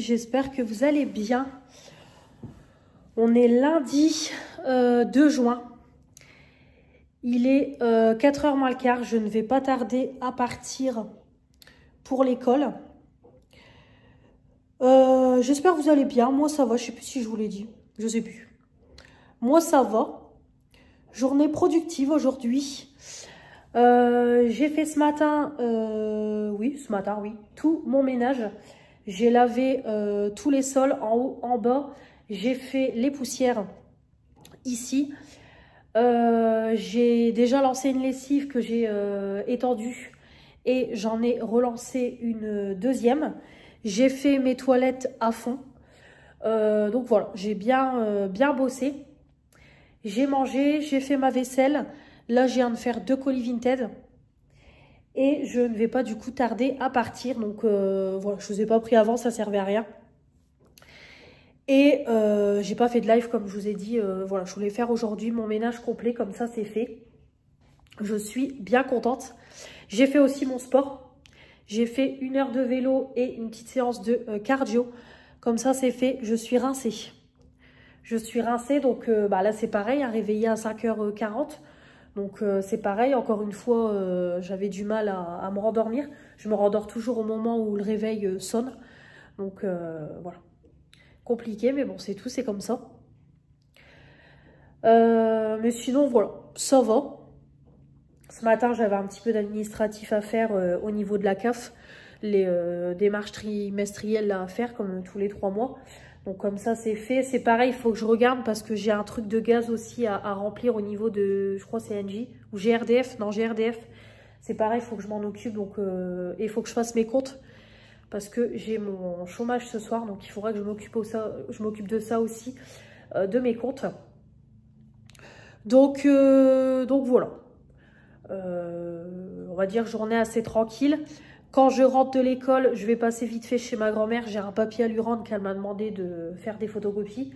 j'espère que vous allez bien. On est lundi 2 juin. Il est 4h moins le quart. Je ne vais pas tarder à partir pour l'école. J'espère que vous allez bien. Moi, ça va. Je ne sais plus si je vous l'ai dit. Je ne sais plus. Moi, ça va. Journée productive aujourd'hui. J'ai fait ce matin, tout mon ménage. J'ai lavé tous les sols en haut, en bas. J'ai fait les poussières ici. J'ai déjà lancé une lessive que j'ai étendue et j'en ai relancé une deuxième. J'ai fait mes toilettes à fond. Donc voilà, j'ai bien bossé. J'ai mangé, j'ai fait ma vaisselle. Là, je viens de faire 2 colis Vinted. Et je ne vais pas du coup tarder à partir. Donc voilà, je ne vous ai pas pris avant, ça ne servait à rien. Et j'ai pas fait de live comme je vous ai dit. Voilà, je voulais faire aujourd'hui mon ménage complet, comme ça c'est fait. Je suis bien contente. J'ai fait aussi mon sport. J'ai fait 1 heure de vélo et une petite séance de cardio. Comme ça c'est fait, je suis rincée. Je suis rincée, donc là c'est pareil, hein, réveillée à 5h40. Donc c'est pareil, encore une fois, j'avais du mal à me rendormir. Je me rendors toujours au moment où le réveil sonne. Donc voilà. Compliqué, mais bon, c'est tout, c'est comme ça. Mais sinon, voilà, ça va. Ce matin, j'avais un petit peu d'administratif à faire au niveau de la CAF. Les démarches trimestrielles là, à faire, comme tous les 3 mois. Donc comme ça, c'est fait. C'est pareil, il faut que je regarde parce que j'ai un truc de gaz aussi à remplir au niveau de, je crois c'est NJ, ou GRDF. Non, GRDF. C'est pareil, il faut que je m'en occupe. Donc, il faut que je fasse mes comptes. Parce que j'ai mon chômage ce soir, donc il faudra que je m'occupe de ça aussi, de mes comptes. Donc voilà. On va dire journée assez tranquille. Quand je rentre de l'école, je vais passer vite fait chez ma grand-mère. J'ai un papier à lui rendre qu'elle m'a demandé de faire des photocopies.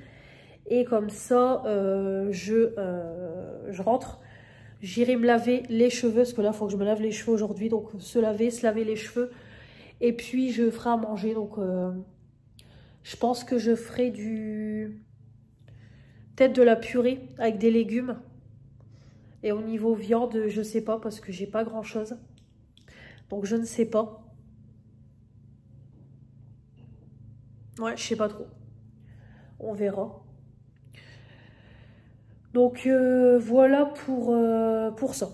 Et comme ça, je rentre. J'irai me laver les cheveux, parce que là, il faut que je me lave les cheveux aujourd'hui. Donc se laver les cheveux. Et puis, je ferai à manger. Donc, je pense que je ferai peut-être de la purée avec des légumes. Et au niveau viande, je sais pas parce que j'ai pas grand-chose. Donc, je ne sais pas. Ouais, je sais pas trop. On verra. Donc, voilà pour ça.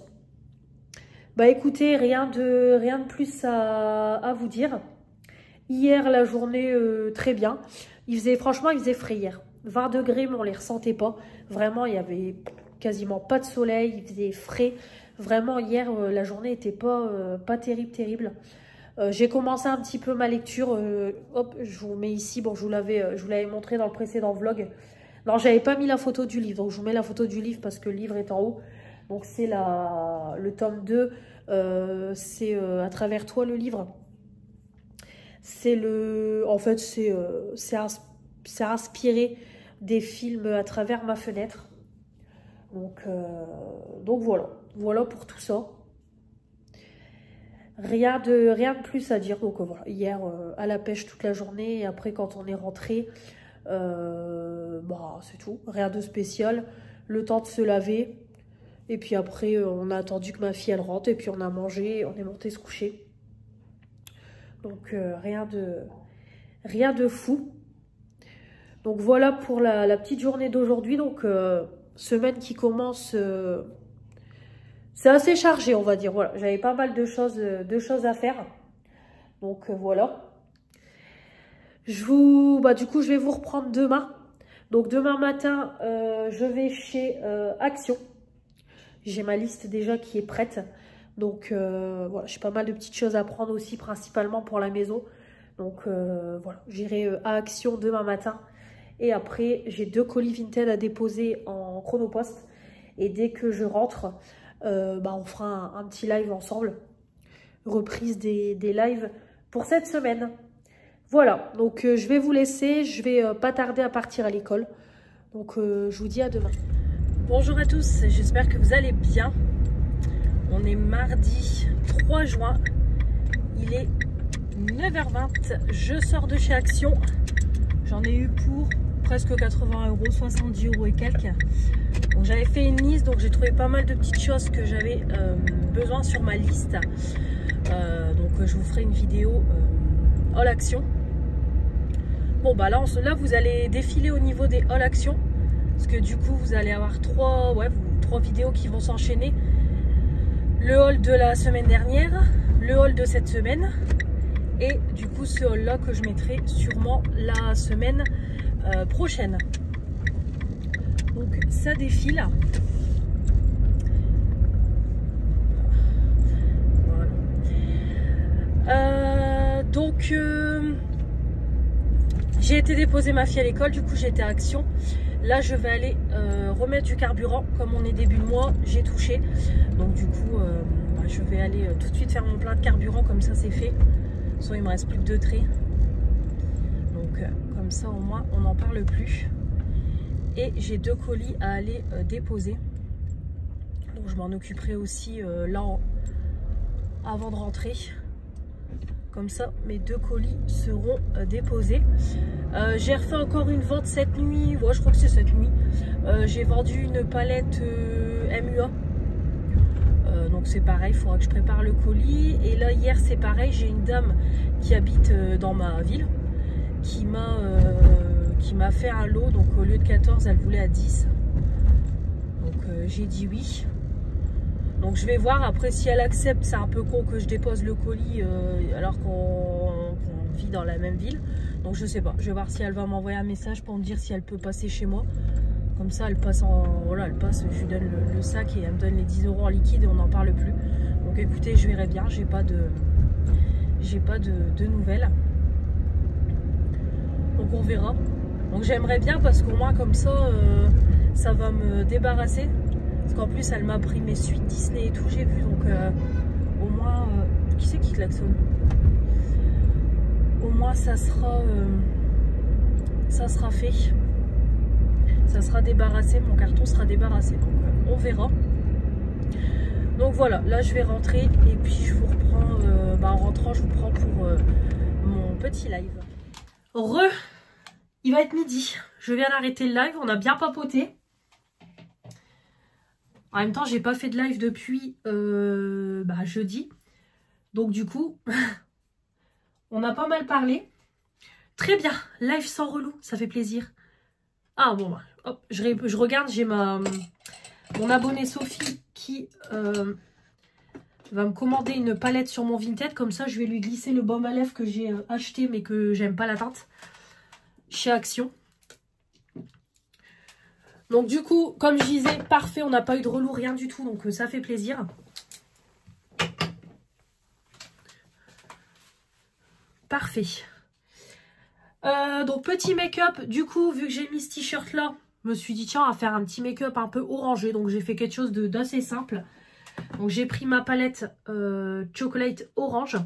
Bah écoutez, rien de plus à vous dire. Hier, la journée, très bien. Franchement, il faisait frais hier. 20 degrés, mais on ne les ressentait pas. Vraiment, il y avait quasiment pas de soleil. Il faisait frais. Vraiment, hier, la journée n'était pas terrible. J'ai commencé un petit peu ma lecture. Hop, je vous mets ici. Bon, je vous l'avais montré dans le précédent vlog. Non, j'avais pas mis la photo du livre. Donc, je vous mets la photo du livre parce que le livre est en haut. Donc, c'est le tome 2. C'est à travers toi le livre. En fait, c'est inspiré des films à travers ma fenêtre. Donc voilà pour tout ça. Rien de plus à dire. Donc voilà, hier à la pêche toute la journée. Et après, quand on est rentré, c'est tout. Rien de spécial. Le temps de se laver. Et puis après, on a attendu que ma fille elle rentre. Et puis on a mangé, on est monté se coucher. Donc rien de fou. Donc voilà pour la petite journée d'aujourd'hui. Donc semaine qui commence, c'est assez chargé on va dire. Voilà, j'avais pas mal de choses à faire. Donc voilà. Du coup je vais vous reprendre demain. Donc demain matin, je vais chez Action. J'ai ma liste déjà qui est prête. Donc voilà, j'ai pas mal de petites choses à prendre aussi, principalement pour la maison. Donc voilà, j'irai à Action demain matin. Et après, j'ai 2 colis Vinted à déposer en Chronopost. Et dès que je rentre, on fera un petit live ensemble. Reprise des lives pour cette semaine. Voilà, donc je vais vous laisser. Je vais pas tarder à partir à l'école. Donc je vous dis à demain. Bonjour à tous, j'espère que vous allez bien. On est mardi 3 juin. Il est 9h20, je sors de chez Action. J'en ai eu pour presque 80 €, 70 € et quelques. Donc j'avais fait une liste, donc j'ai trouvé pas mal de petites choses que j'avais besoin sur ma liste. Donc je vous ferai une vidéo All Action. Bon bah là vous allez défiler au niveau des All Action. Parce que du coup vous allez avoir trois vidéos qui vont s'enchaîner. Le haul de la semaine dernière, le haul de cette semaine. Et du coup ce haul là que je mettrai sûrement la semaine prochaine. Donc ça défile. Voilà. J'ai été déposer ma fille à l'école, du coup j'étais à Action. Là je vais aller remettre du carburant. Comme on est début de mois, j'ai touché. Donc du coup je vais aller tout de suite faire mon plein de carburant, comme ça c'est fait. Soit il me reste plus que 2 traits. Donc comme ça au moins on n'en parle plus. Et j'ai 2 colis à aller déposer. Donc je m'en occuperai aussi là avant de rentrer. Comme ça mes 2 colis seront déposés. J'ai refait encore une vente cette nuit. Ouais, je crois que c'est cette nuit. J'ai vendu une palette MUA. Donc c'est pareil, il faudra que je prépare le colis. Et là hier c'est pareil, j'ai une dame qui habite dans ma ville qui m'a fait un lot. Donc au lieu de 14 elle voulait à 10. Donc j'ai dit oui. Donc je vais voir après si elle accepte. C'est un peu con que je dépose le colis alors qu'on vit dans la même ville. Donc je sais pas, je vais voir si elle va m'envoyer un message pour me dire si elle peut passer chez moi. Comme ça elle passe elle passe, je lui donne le sac et elle me donne les 10 € en liquide et on n'en parle plus. Donc écoutez, je verrai bien, j'ai pas de nouvelles. Donc on verra. Donc j'aimerais bien parce qu'au moins comme ça ça va me débarrasser. Parce qu'en plus elle m'a pris mes suites Disney et tout, j'ai vu. Donc au moins qui c'est qui klaxonne? Au moins ça sera fait. Ça sera débarrassé, mon carton sera débarrassé. Donc on verra. Donc voilà, là je vais rentrer et puis je vous reprends en rentrant, je vous prends pour mon petit live. Il va être midi. Je viens d'arrêter le live, on a bien papoté. En même temps, j'ai pas fait de live depuis jeudi. Donc du coup, on a pas mal parlé. Très bien, live sans relou, ça fait plaisir. Ah bon, bah, hop, je regarde, j'ai mon abonnée Sophie qui va me commander une palette sur mon Vinted. Comme ça, je vais lui glisser le baume à lèvres que j'ai acheté mais que j'aime pas la teinte chez Action. Donc du coup, comme je disais, parfait, on n'a pas eu de relou, rien du tout, donc ça fait plaisir. Parfait. Donc petit make-up, du coup, vu que j'ai mis ce t-shirt là, je me suis dit tiens, on va faire un petit make-up un peu orangé. Donc j'ai fait quelque chose d'assez simple. Donc j'ai pris ma palette Chocolate Orange.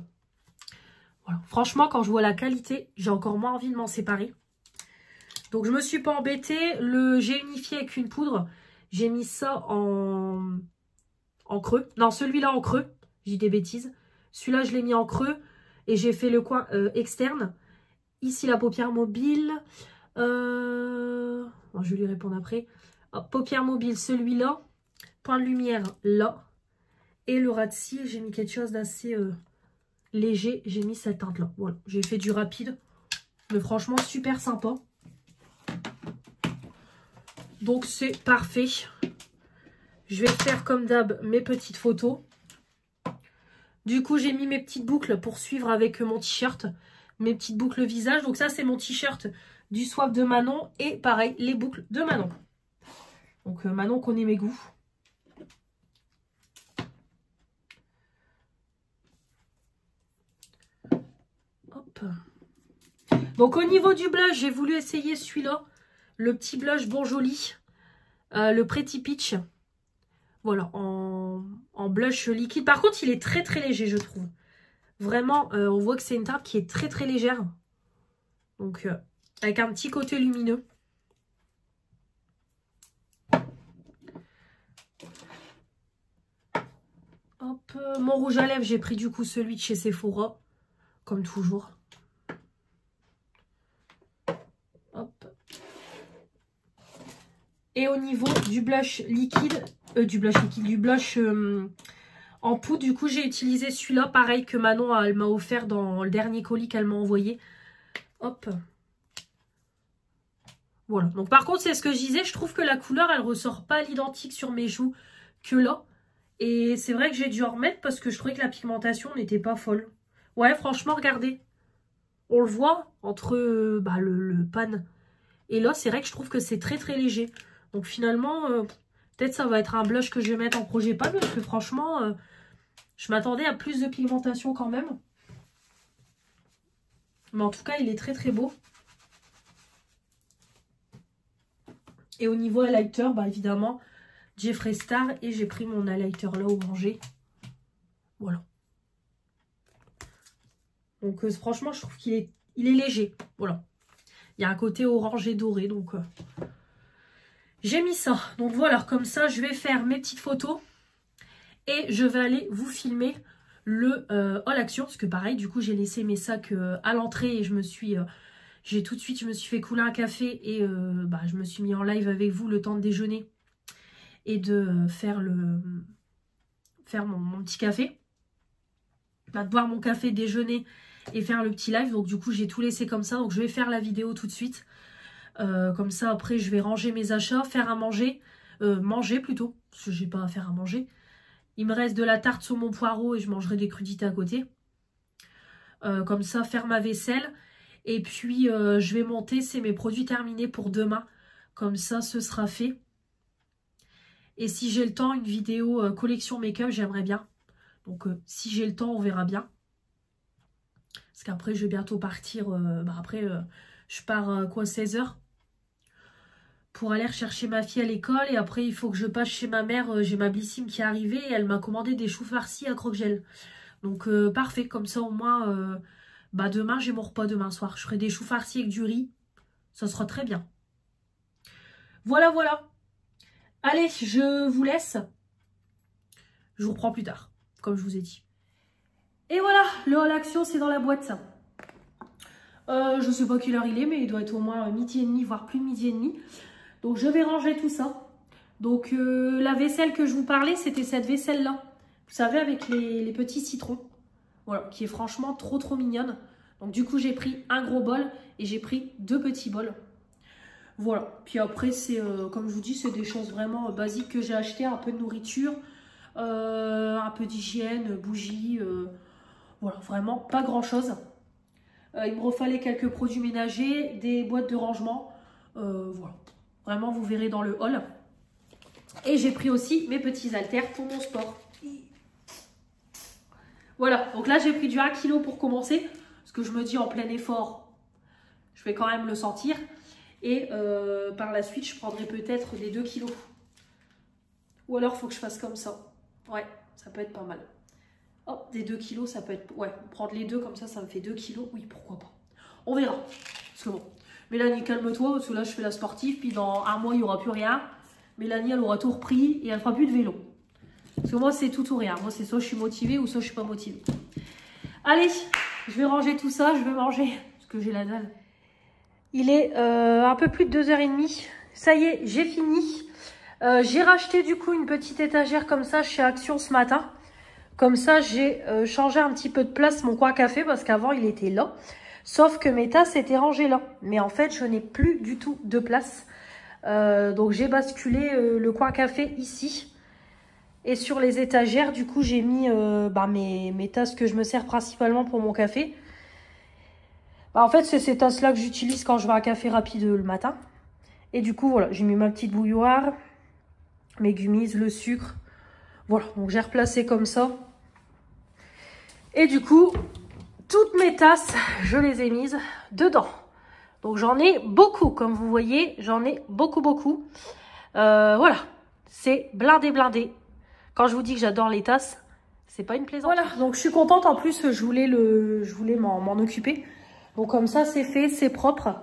Voilà. Franchement, quand je vois la qualité, j'ai encore moins envie de m'en séparer. Donc je me suis pas embêtée. J'ai unifié avec une poudre. J'ai mis ça en creux. Non, celui-là en creux. J'ai des bêtises. Celui-là, je l'ai mis en creux. Et j'ai fait le coin externe. Ici, la paupière mobile. Bon, je vais lui répondre après. Hop, paupière mobile, celui-là. Point de lumière, là. Et le ras de cils, j'ai mis quelque chose d'assez léger. J'ai mis cette teinte-là. Voilà, j'ai fait du rapide. Mais franchement, super sympa. Donc, c'est parfait. Je vais faire comme d'hab mes petites photos. Du coup, j'ai mis mes petites boucles pour suivre avec mon t-shirt. Mes petites boucles visage. Donc ça, c'est mon t-shirt du swap de Manon. Et pareil, les boucles de Manon. Donc Manon connaît mes goûts. Hop. Donc au niveau du blush, j'ai voulu essayer celui-là. Le petit blush Bon Joli. Le Pretty Peach. Voilà, en blush liquide. Par contre, il est très très léger, je trouve. Vraiment, on voit que c'est une teinte qui est très très légère. Donc, avec un petit côté lumineux. Hop, mon rouge à lèvres, j'ai pris du coup celui de chez Sephora. comme toujours. Hop. Et au niveau du blush liquide, du blush en poudre, du coup j'ai utilisé celui-là, pareil que Manon elle m'a offert dans le dernier colis qu'elle m'a envoyé. Hop. Voilà. Donc par contre, c'est ce que je disais, je trouve que la couleur, elle ressort pas à l'identique sur mes joues que là. Et c'est vrai que j'ai dû en remettre parce que je trouvais que la pigmentation n'était pas folle. Ouais, franchement, regardez. On le voit entre le pan et là, c'est vrai que je trouve que c'est très très léger. Donc finalement, peut-être ça va être un blush que je vais mettre en projet pan parce que franchement, je m'attendais à plus de pigmentation quand même. Mais en tout cas, il est très très beau. Et au niveau highlighter, bah évidemment, Jeffree Star. Et j'ai pris mon highlighter là, orangé. Voilà. Donc franchement, je trouve qu'il est léger. Voilà. Il y a un côté orangé doré. Donc j'ai mis ça. Donc voilà, comme ça, je vais faire mes petites photos. Et je vais aller vous filmer le haul action. Parce que pareil, du coup, j'ai laissé mes sacs à l'entrée. Et je me suis... je me suis fait couler un café et je me suis mis en live avec vous le temps de déjeuner et de faire mon petit café. De boire mon café, déjeuner et faire le petit live. Donc du coup, j'ai tout laissé comme ça. Donc je vais faire la vidéo tout de suite. Comme ça, après, je vais ranger mes achats, faire à manger. Manger plutôt, parce que j'ai pas à faire à manger. Il me reste de la tarte saumon poireau et je mangerai des crudités à côté. Comme ça, faire ma vaisselle. Et puis, je vais monter, c'est mes produits terminés pour demain. Comme ça, ce sera fait. Et si j'ai le temps, une vidéo collection make-up, j'aimerais bien. Donc, si j'ai le temps, on verra bien. Parce qu'après, je vais bientôt partir. Je pars, 16h pour aller rechercher ma fille à l'école. Et après, il faut que je passe chez ma mère. J'ai ma blissime qui est arrivée et elle m'a commandé des choux farcis à croque-gel. Donc, parfait. Comme ça, au moins... demain, j'ai mon repas demain soir. Je ferai des choux farcis avec du riz. Ça sera très bien. Voilà, voilà. Allez, je vous laisse. Je vous reprends plus tard, comme je vous ai dit. Et voilà, le haul action, c'est dans la boîte, ça. Je sais pas quelle heure il est, mais il doit être au moins midi et demi, voire plus de midi et demi. Donc, je vais ranger tout ça. Donc, la vaisselle que je vous parlais, c'était cette vaisselle-là. Vous savez, avec les petits citrons. Voilà, qui est franchement trop trop mignonne. Donc du coup j'ai pris un gros bol et j'ai pris 2 petits bols. Voilà, puis après c'est comme je vous dis, c'est des choses vraiment basiques que j'ai acheté. Un peu de nourriture, un peu d'hygiène, bougies, voilà, vraiment pas grand chose. Il me refallait quelques produits ménagers, des boîtes de rangement, voilà. Vraiment vous verrez dans le haul. Et j'ai pris aussi mes petits haltères pour mon sport. Voilà, donc là j'ai pris du 1 kg pour commencer, parce que je me dis en plein effort, je vais quand même le sentir. Et par la suite, je prendrai peut-être des 2 kg. Ou alors, il faut que je fasse comme ça. Ouais, ça peut être pas mal. Hop, des 2 kg, ça peut être... Ouais, prendre les deux comme ça me fait 2 kg. Oui, pourquoi pas. On verra. Parce que bon, Mélanie, calme-toi, parce que là, je fais la sportive, puis dans un mois, il n'y aura plus rien. Mélanie, elle aura tout repris et elle fera plus de vélo. Parce que moi, c'est tout ou rien. Moi, c'est soit je suis motivée ou soit je suis pas motivée. Allez, je vais ranger tout ça. Je vais manger parce que j'ai la dalle. Il est un peu plus de 2h30. Ça y est, j'ai fini. J'ai racheté du coup une petite étagère comme ça chez Action ce matin. Comme ça, j'ai changé un petit peu de place mon coin café parce qu'avant, il était là. Sauf que mes tasses étaient rangées là. Mais en fait, je n'ai plus du tout de place. Donc, j'ai basculé le coin café ici. Et sur les étagères, du coup, j'ai mis mes tasses que je me sers principalement pour mon café. En fait, c'est ces tasses-là que j'utilise quand je vais à un café rapide le matin. Et du coup, voilà, j'ai mis ma petite bouilloire, mes gummies, le sucre. Voilà, donc j'ai replacé comme ça. Et du coup, toutes mes tasses, je les ai mises dedans. Donc j'en ai beaucoup, comme vous voyez, j'en ai beaucoup. Voilà, c'est blindé. Quand je vous dis que j'adore les tasses, c'est pas une plaisanterie. Voilà, donc je suis contente. En plus, je voulais m'en occuper. Donc comme ça, c'est fait, c'est propre.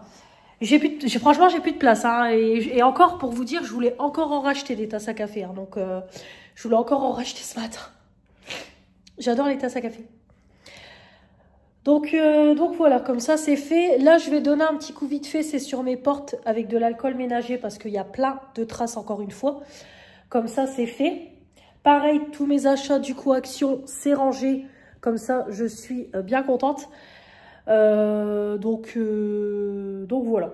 Franchement, j'ai plus de place. Hein, et encore, pour vous dire, je voulais encore en racheter des tasses à café. Hein, donc, je voulais encore en racheter ce matin. J'adore les tasses à café. Donc voilà, comme ça c'est fait. Là, je vais donner un petit coup vite fait, c'est sur mes portes avec de l'alcool ménager parce qu'il y a plein de traces encore une fois. Comme ça, c'est fait. Pareil, tous mes achats du coup Action, c'est rangé. Comme ça, je suis bien contente. Donc voilà.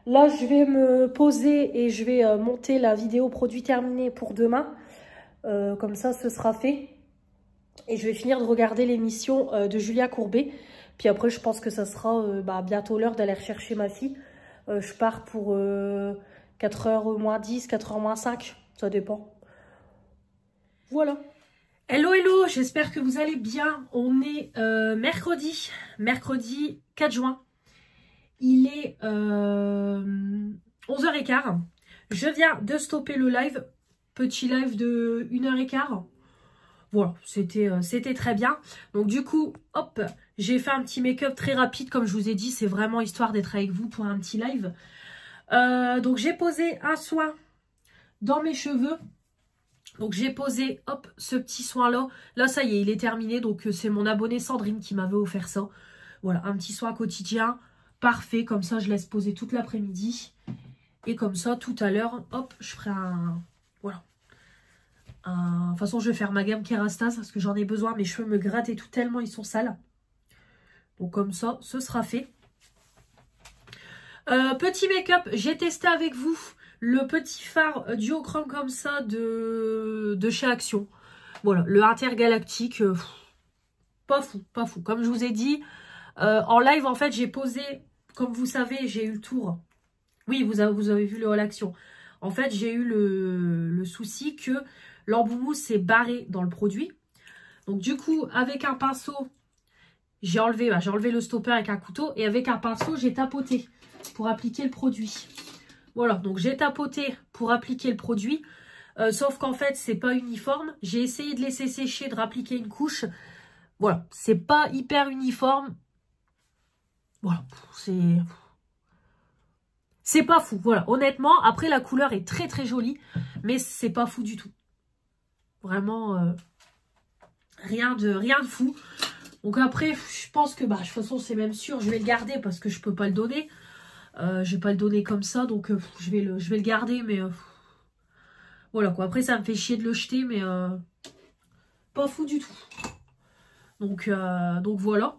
Là, je vais me poser et je vais monter la vidéo produit terminé pour demain. Comme ça, ce sera fait. Et je vais finir de regarder l'émission de Julia Courbet. Puis après, je pense que ça sera bientôt l'heure d'aller rechercher ma fille. Je pars pour 4h moins 10, 4h moins 5. Ça dépend. Voilà. Hello, hello. J'espère que vous allez bien. On est mercredi 4 juin. Il est 11h15. Je viens de stopper le live. Petit live de 1h15. Voilà, c'était très bien. Donc du coup, hop, j'ai fait un petit make-up très rapide. Comme je vous ai dit, c'est vraiment histoire d'être avec vous pour un petit live. Donc j'ai posé un soin dans mes cheveux. Donc j'ai posé, hop, ce petit soin-là. Là, ça y est, il est terminé. Donc c'est mon abonnée Sandrine qui m'avait offert ça. Voilà, un petit soin quotidien. Parfait, comme ça, je laisse poser toute l'après-midi. Et comme ça, tout à l'heure, hop, je ferai un... Voilà. De toute façon, je vais faire ma gamme Kérastase parce que j'en ai besoin. Mes cheveux me grattent et tout, tellement ils sont sales. Donc comme ça, ce sera fait. Petit make-up, j'ai testé avec vous le petit fard duochrome comme ça de chez Action. Voilà, le intergalactique. Pas fou, pas fou. Comme je vous ai dit, en live, en fait, j'ai posé, comme vous savez, j'ai eu le tour. Oui, vous avez vu le haul Action. En fait, j'ai eu le souci que l'embout mousse s'est barré dans le produit. Donc du coup, avec un pinceau, j'ai enlevé le stopper avec un couteau. Et avec un pinceau, j'ai tapoté pour appliquer le produit. Voilà, donc j'ai tapoté pour appliquer le produit. Sauf qu'en fait, c'est pas uniforme. J'ai essayé de laisser sécher, de rappliquer une couche. Voilà, c'est pas hyper uniforme. Voilà, c'est pas fou. Voilà, honnêtement, après la couleur est très très jolie. Mais c'est pas fou du tout. Vraiment, rien de fou. Donc après, je pense que, de toute façon, c'est même sûr, je vais le garder parce que je peux pas le donner. Je vais pas le donner comme ça, donc je vais le garder, mais voilà quoi. Après, ça me fait chier de le jeter, mais pas fou du tout. Donc voilà.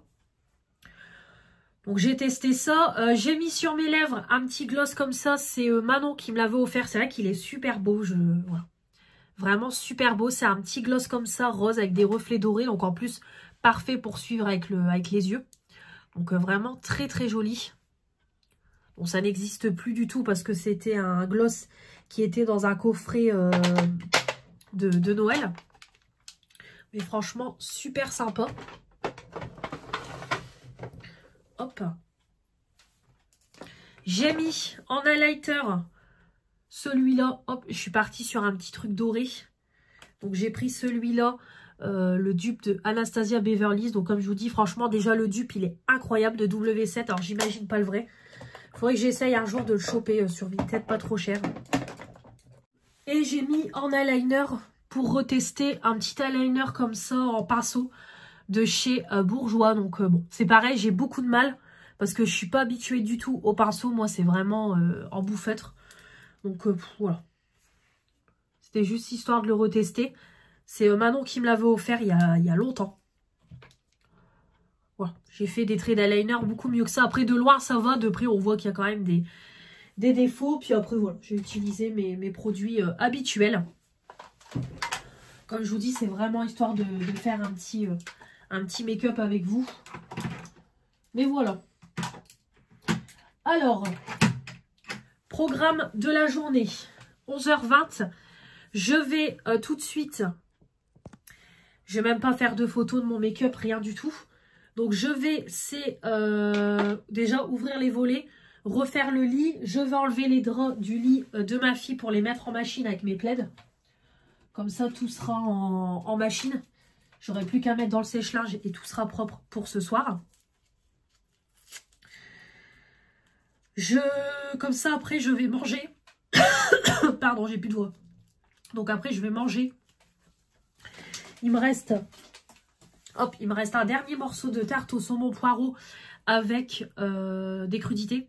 Donc j'ai testé ça. J'ai mis sur mes lèvres un petit gloss comme ça. C'est Manon qui me l'avait offert. C'est vrai qu'il est super beau. Voilà. Vraiment super beau, c'est un petit gloss comme ça, rose avec des reflets dorés. Donc en plus, parfait pour suivre avec les yeux. Donc vraiment très très joli. Bon, ça n'existe plus du tout parce que c'était un gloss qui était dans un coffret de Noël. Mais franchement, super sympa. Hop. J'ai mis en highlighter celui-là, hop, je suis partie sur un petit truc doré. Donc j'ai pris celui-là, le dupe de Anastasia Beverly Hills. Donc comme je vous dis, franchement, déjà le dupe, il est incroyable de W7. Alors j'imagine pas le vrai. Faudrait que j'essaye un jour de le choper sur Vinted, pas trop cher. Et j'ai mis en eyeliner pour retester un petit eyeliner comme ça en pinceau de chez Bourjois. Donc bon, c'est pareil, j'ai beaucoup de mal parce que je suis pas habituée du tout au pinceau. Moi, c'est vraiment en bouffeutre. Donc voilà. C'était juste histoire de le retester. C'est Manon qui me l'avait offert il y a longtemps. Voilà. J'ai fait des traits d'eyeliner beaucoup mieux que ça. Après, de loin, ça va. De près, on voit qu'il y a quand même des défauts. Puis après, voilà. J'ai utilisé mes produits habituels. Comme je vous dis, c'est vraiment histoire de faire un petit make-up avec vous. Mais voilà. Alors, programme de la journée. 11h20. Je vais tout de suite, je vais même pas faire de photos de mon make-up, rien du tout. Donc je vais, déjà ouvrir les volets, refaire le lit. Je vais enlever les draps du lit de ma fille pour les mettre en machine avec mes plaids. Comme ça, tout sera en machine. J'aurai plus qu'à mettre dans le sèche-linge et tout sera propre pour ce soir. Comme ça, après, je vais manger. Pardon, j'ai plus de voix. Donc après, je vais manger. Il me reste Hop, il me reste un dernier morceau de tarte au saumon poireau avec des crudités.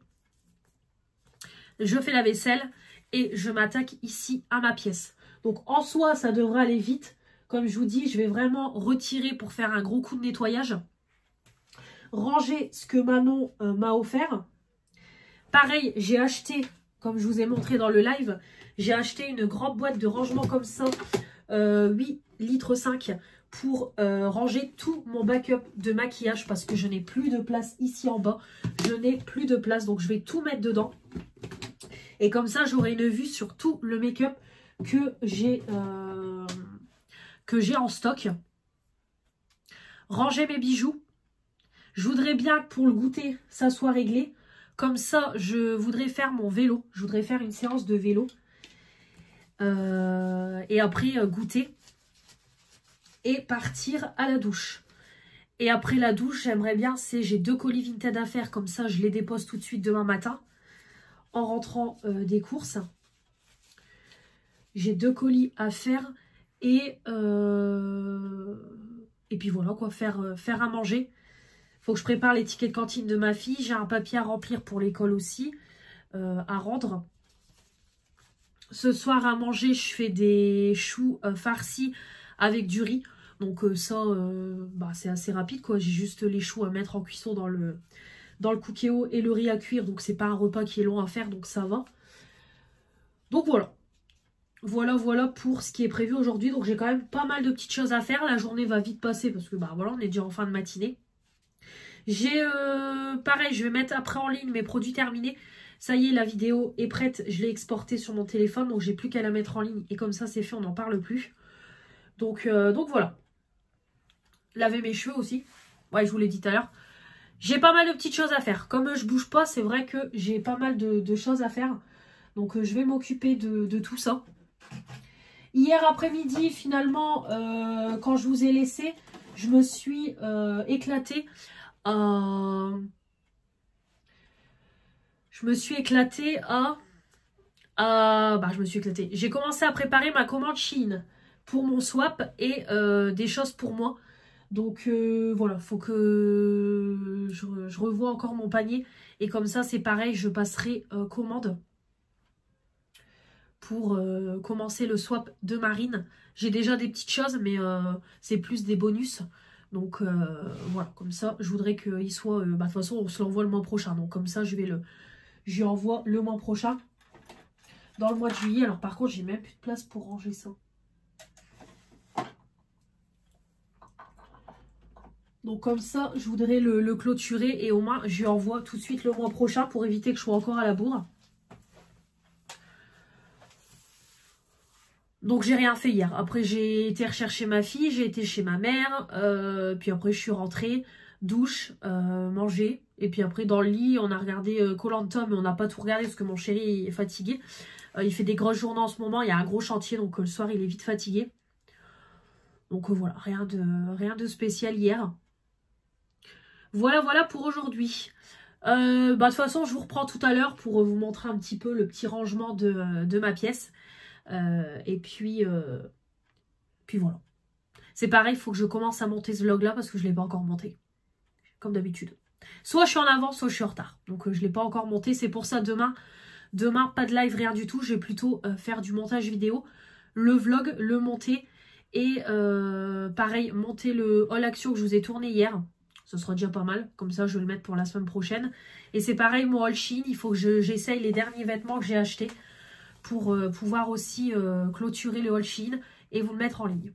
Je fais la vaisselle et je m'attaque ici à ma pièce. Donc en soi, ça devrait aller vite. Comme je vous dis, je vais vraiment retirer pour faire un gros coup de nettoyage. Ranger ce que Manon m'a offert. Pareil, j'ai acheté, comme je vous ai montré dans le live, j'ai acheté une grande boîte de rangement comme ça, 8 litres 5 pour ranger tout mon backup de maquillage parce que je n'ai plus de place ici en bas. Je n'ai plus de place, donc je vais tout mettre dedans. Et comme ça, j'aurai une vue sur tout le make-up que j'ai en stock. Ranger mes bijoux. Je voudrais bien que pour le goûter, ça soit réglé. Comme ça, je voudrais faire mon vélo. Je voudrais faire une séance de vélo. Et après, goûter. Et partir à la douche. Et après la douche, j'aimerais bien, j'ai 2 colis Vinted à faire. Comme ça, je les dépose tout de suite demain matin. En rentrant des courses. J'ai 2 colis à faire. Et puis voilà quoi, faire à manger. Faut que je prépare les tickets de cantine de ma fille. J'ai un papier à remplir pour l'école aussi, à rendre. Ce soir à manger, je fais des choux farcis avec du riz. Donc ça, c'est assez rapide quoi. J'ai juste les choux à mettre en cuisson dans le Cookéo et le riz à cuire. Donc c'est pas un repas qui est long à faire, donc ça va. Donc voilà. Voilà pour ce qui est prévu aujourd'hui. Donc j'ai quand même pas mal de petites choses à faire. La journée va vite passer parce que voilà, on est déjà en fin de matinée. J'ai pareil, je vais mettre après en ligne mes produits terminés. Ça y est, la vidéo est prête. Je l'ai exportée sur mon téléphone. Donc j'ai plus qu'à la mettre en ligne. Et comme ça c'est fait, on n'en parle plus. Donc voilà. Laver mes cheveux aussi. Ouais, je vous l'ai dit tout à l'heure. J'ai pas mal de petites choses à faire. Comme je bouge pas, c'est vrai que j'ai pas mal de choses à faire. Donc je vais m'occuper de tout ça. Hier après-midi, finalement, quand je vous ai laissé, je me suis éclatée à... J'ai commencé à préparer ma commande Shein pour mon swap et des choses pour moi. Donc voilà, faut que je revoie encore mon panier. Et comme ça, c'est pareil, je passerai commande pour commencer le swap de Marine. J'ai déjà des petites choses, mais c'est plus des bonus. Donc voilà, comme ça, je voudrais qu'il soit... de toute façon, on se l'envoie le mois prochain. Donc comme ça, je lui envoie le mois prochain. Dans le mois de juillet. Alors par contre, j'ai même plus de place pour ranger ça. Donc comme ça, je voudrais le clôturer. Et au moins, je lui envoie tout de suite le mois prochain pour éviter que je sois encore à la bourre. Donc j'ai rien fait hier. Après j'ai été rechercher ma fille, j'ai été chez ma mère. Puis après je suis rentrée, douche, manger. Et puis après dans le lit, on a regardé Koh-Lanta, mais on n'a pas tout regardé parce que mon chéri est fatigué. Il fait des grosses journées en ce moment, il y a un gros chantier, donc le soir il est vite fatigué. Donc voilà, rien de spécial hier. Voilà pour aujourd'hui. De toute façon, je vous reprends tout à l'heure pour vous montrer un petit peu le petit rangement de ma pièce. Et puis voilà. C'est pareil, il faut que je commence à monter ce vlog là parce que je ne l'ai pas encore monté. Comme d'habitude. Soit je suis en avance, soit je suis en retard. Donc je ne l'ai pas encore monté. C'est pour ça demain, pas de live, rien du tout. Je vais plutôt faire du montage vidéo. Le vlog, le monter. Et pareil, monter le haul action que je vous ai tourné hier. Ce sera déjà pas mal. Comme ça, je vais le mettre pour la semaine prochaine. Et c'est pareil, mon haul Shein. Il faut que j'essaye les derniers vêtements que j'ai achetés. Pour pouvoir aussi clôturer le haul Shein et vous le mettre en ligne.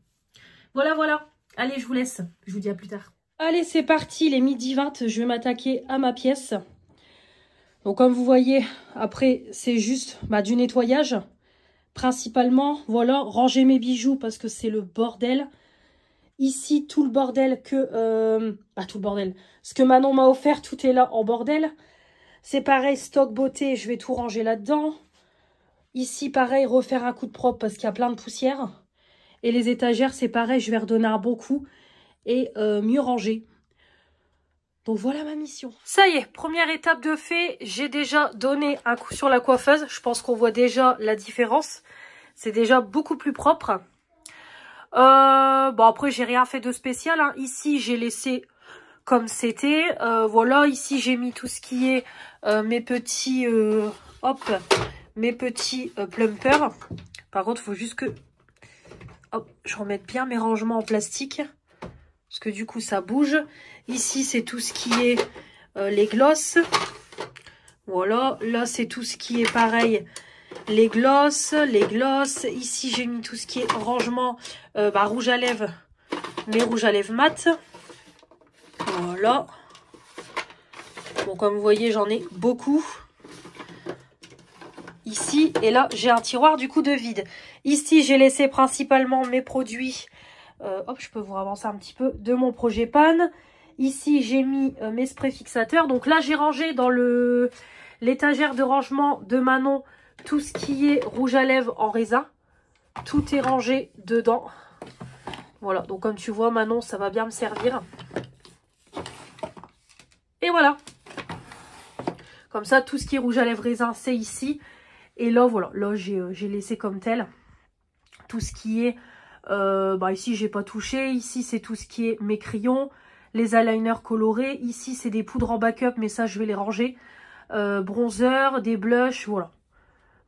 Voilà. Allez, je vous laisse. Je vous dis à plus tard. Allez, c'est parti, les midi 20. Je vais m'attaquer à ma pièce. Donc, comme vous voyez, après, c'est juste du nettoyage. Principalement, voilà, ranger mes bijoux parce que c'est le bordel. Ici, tout le bordel que... tout le bordel. Ce que Manon m'a offert, tout est là en bordel. C'est pareil, stock beauté, je vais tout ranger là-dedans. Ici, pareil, refaire un coup de propre parce qu'il y a plein de poussière. Et les étagères, c'est pareil, je vais redonner un bon coup et mieux ranger. Donc voilà ma mission. Ça y est, première étape de fait, j'ai déjà donné un coup sur la coiffeuse. Je pense qu'on voit déjà la différence. C'est déjà beaucoup plus propre. Bon, après, j'ai rien fait de spécial, hein. Ici, j'ai laissé comme c'était. Voilà, ici, j'ai mis tout ce qui est mes petits... hop, mes petits plumpers. Par contre, il faut juste que... hop, je remette bien mes rangements en plastique. Parce que du coup, ça bouge. Ici, c'est tout ce qui est les glosses. Voilà, là, c'est tout ce qui est pareil. Les glosses. Ici, j'ai mis tout ce qui est rangement rouge à lèvres. Mes rouges à lèvres mat. Voilà. Bon, comme vous voyez, j'en ai beaucoup. Ici, et là, j'ai un tiroir du coup de vide. Ici, j'ai laissé principalement mes produits. Hop, je peux vous avancer un petit peu de mon projet pan. Ici, j'ai mis mes sprays fixateurs. Donc là, j'ai rangé dans l'étagère de rangement de Manon tout ce qui est rouge à lèvres en raisin. Tout est rangé dedans. Voilà, donc comme tu vois, Manon, ça va bien me servir. Et voilà. Comme ça, tout ce qui est rouge à lèvres raisin, c'est ici. Et là, voilà, là, j'ai laissé comme tel. Tout ce qui est... ici, j'ai pas touché. Ici, c'est tout ce qui est mes crayons. Les eyeliners colorés. Ici, c'est des poudres en backup, mais ça, je vais les ranger. Bronzer, des blushs, voilà.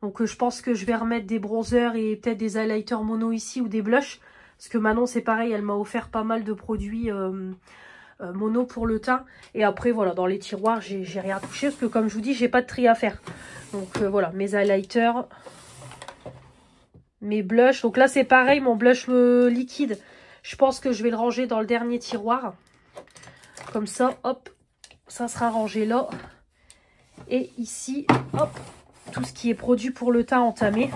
Donc, je pense que je vais remettre des bronzers et peut-être des highlighters mono ici ou des blushs. Parce que Manon, c'est pareil, elle m'a offert pas mal de produits mono pour le teint. Et après, voilà, dans les tiroirs, j'ai rien touché. Parce que, comme je vous dis, j'ai pas de tri à faire. Donc, voilà, mes highlighters, mes blushs. Donc là, c'est pareil, mon blush liquide. Je pense que je vais le ranger dans le dernier tiroir. Comme ça, hop, ça sera rangé là. Et ici, hop, tout ce qui est produit pour le teint entamé.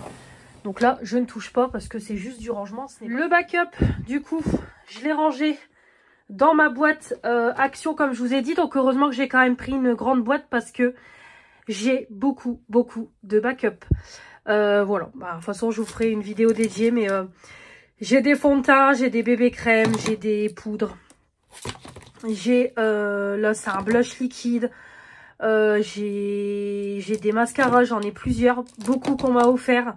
Donc là, je ne touche pas parce que c'est juste du rangement. Le backup, du coup, je l'ai rangé dans ma boîte Action, comme je vous ai dit. Donc heureusement que j'ai quand même pris une grande boîte parce que j'ai beaucoup de backup. Voilà, de toute façon, je vous ferai une vidéo dédiée, mais j'ai des fonds de teint, j'ai des bébés crèmes, j'ai des poudres. J'ai, là, c'est un blush liquide. J'ai des mascaras, j'en ai plusieurs, beaucoup qu'on m'a offert.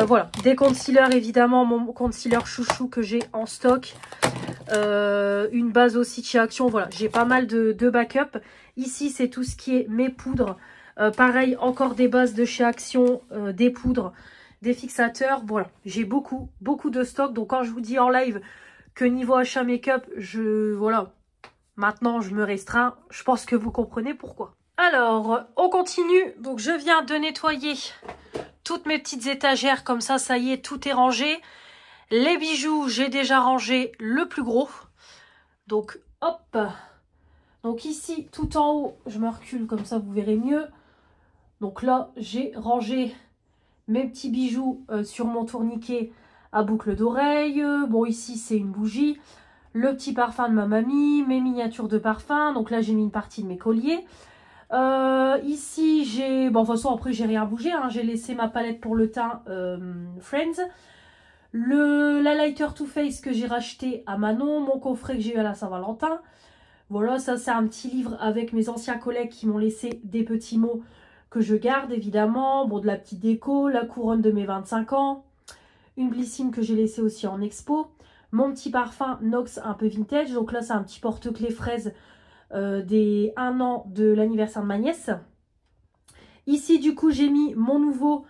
Voilà, des concealers, évidemment, mon concealer chouchou que j'ai en stock. Une base aussi de chez Action, voilà, j'ai pas mal de backup. Ici, c'est tout ce qui est mes poudres. Pareil, encore des bases de chez Action, des poudres, des fixateurs. Voilà, j'ai beaucoup de stock. Donc, quand je vous dis en live que niveau achat make-up, voilà, maintenant, je me restreins. Je pense que vous comprenez pourquoi. Alors, on continue. Donc, je viens de nettoyer toutes mes petites étagères. Comme ça y est, tout est rangé. Les bijoux, j'ai déjà rangé le plus gros. Donc, hop. Donc, ici, tout en haut, je me recule comme ça, vous verrez mieux. Donc là, j'ai rangé mes petits bijoux sur mon tourniquet à boucle d'oreille. Bon, ici, c'est une bougie. Le petit parfum de ma mamie, mes miniatures de parfum. Donc là, j'ai mis une partie de mes colliers. Ici, j'ai... Bon, de toute façon, après, j'ai rien bougé. Hein. J'ai laissé ma palette pour le teint Friends. L'highlighter Too Faced que j'ai racheté à Manon. Mon coffret que j'ai eu à la Saint-Valentin. Voilà, ça, c'est un petit livre avec mes anciens collègues qui m'ont laissé des petits mots que je garde, évidemment. Bon, de la petite déco, la couronne de mes 25 ans. Une Blissim que j'ai laissée aussi en expo. Mon petit parfum Nox un peu vintage. Donc là, c'est un petit porte-clés fraise des 1 an de l'anniversaire de ma nièce. Ici, du coup, j'ai mis mon nouveau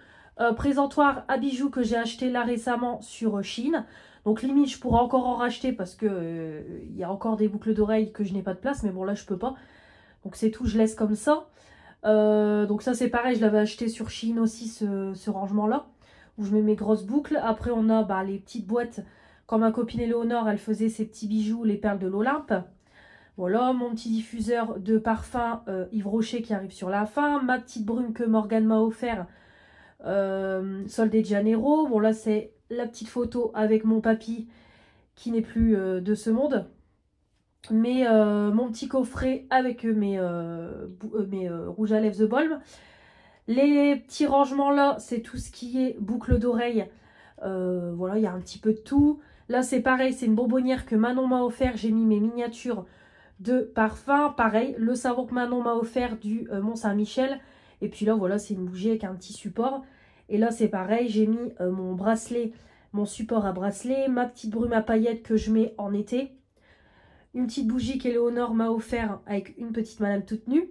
présentoir à bijoux que j'ai acheté là récemment sur Shein. Donc limite, je pourrais encore en racheter parce que il y a encore des boucles d'oreilles que je n'ai pas de place. Mais bon, là, je peux pas. Donc c'est tout, je laisse comme ça. Donc ça, c'est pareil, je l'avais acheté sur Shein aussi, ce rangement-là. Où je mets mes grosses boucles. Après, on a les petites boîtes. Quand ma copine Éléonore, elle faisait ses petits bijoux, les perles de l'Olympe. Voilà, mon petit diffuseur de parfum Yves Rocher qui arrive sur la fin. Ma petite brume que Morgane m'a offert, Sol de Janeiro. Bon, là, c'est la petite photo avec mon papy qui n'est plus de ce monde. Mais mon petit coffret avec mes rouges à lèvres The Balm. Les petits rangements là, c'est tout ce qui est boucle d'oreille. Voilà, il y a un petit peu de tout. Là, c'est pareil, c'est une bonbonnière que Manon m'a offert. J'ai mis mes miniatures de parfum. Pareil, le savon que Manon m'a offert du Mont-Saint-Michel. Et puis là, voilà, c'est une bougie avec un petit support. Et là, c'est pareil, j'ai mis mon bracelet mon support à bracelet, ma petite brume à paillettes que je mets en été, une petite bougie qu'Éléonore m'a offert avec une petite madame toute nue,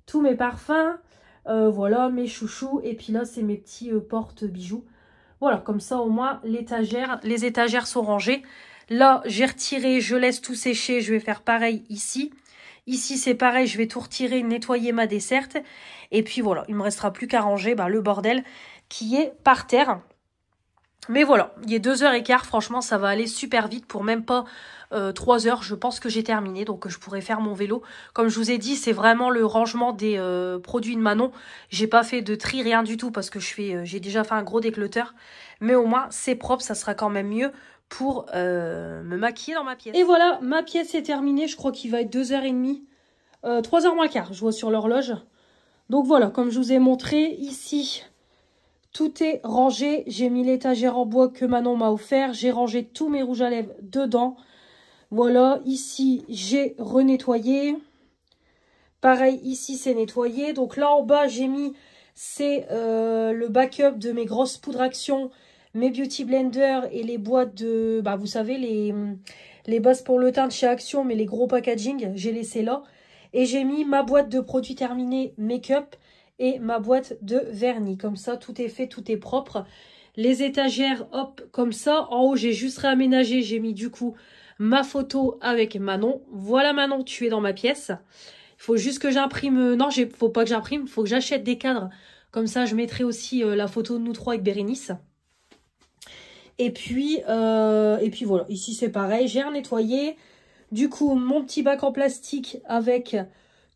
tous mes parfums, voilà, mes chouchous, et puis là, c'est mes petits porte-bijoux. Voilà, comme ça, au moins, les étagères sont rangées. Là, j'ai retiré, je laisse tout sécher, je vais faire pareil ici. Ici, c'est pareil, je vais tout retirer, nettoyer ma desserte. Et puis voilà, il ne me restera plus qu'à ranger le bordel qui est par terre. Mais voilà, il est 2h15, franchement, ça va aller super vite pour même pas 3 heures. Je pense que j'ai terminé, donc je pourrai faire mon vélo. Comme je vous ai dit, c'est vraiment le rangement des produits de Manon. J'ai pas fait de tri, rien du tout, parce que j'ai déjà fait un gros déclutter. Mais au moins, c'est propre, ça sera quand même mieux pour me maquiller dans ma pièce. Et voilà, ma pièce est terminée. Je crois qu'il va être 2h30. 3h moins quart, je vois sur l'horloge. Donc voilà, comme je vous ai montré, ici, tout est rangé. J'ai mis l'étagère en bois que Manon m'a offert. J'ai rangé tous mes rouges à lèvres dedans. Voilà, ici, j'ai renettoyé. Pareil, ici, c'est nettoyé. Donc là, en bas, j'ai mis, c'est le backup de mes grosses poudres Action, mes Beauty Blender et les boîtes de, vous savez, les bases pour le teint de chez Action, mais les gros packaging, j'ai laissé là. Et j'ai mis ma boîte de produits terminés make-up et ma boîte de vernis. Comme ça, tout est fait, tout est propre. Les étagères, hop, comme ça. En haut, j'ai juste réaménagé. J'ai mis du coup ma photo avec Manon. Voilà Manon, tu es dans ma pièce. Il faut juste que j'imprime... Non, il ne faut pas que j'imprime, il faut que j'achète des cadres. Comme ça, je mettrai aussi la photo de nous trois avec Bérénice. Et puis voilà, ici c'est pareil, j'ai nettoyé. Du coup, mon petit bac en plastique avec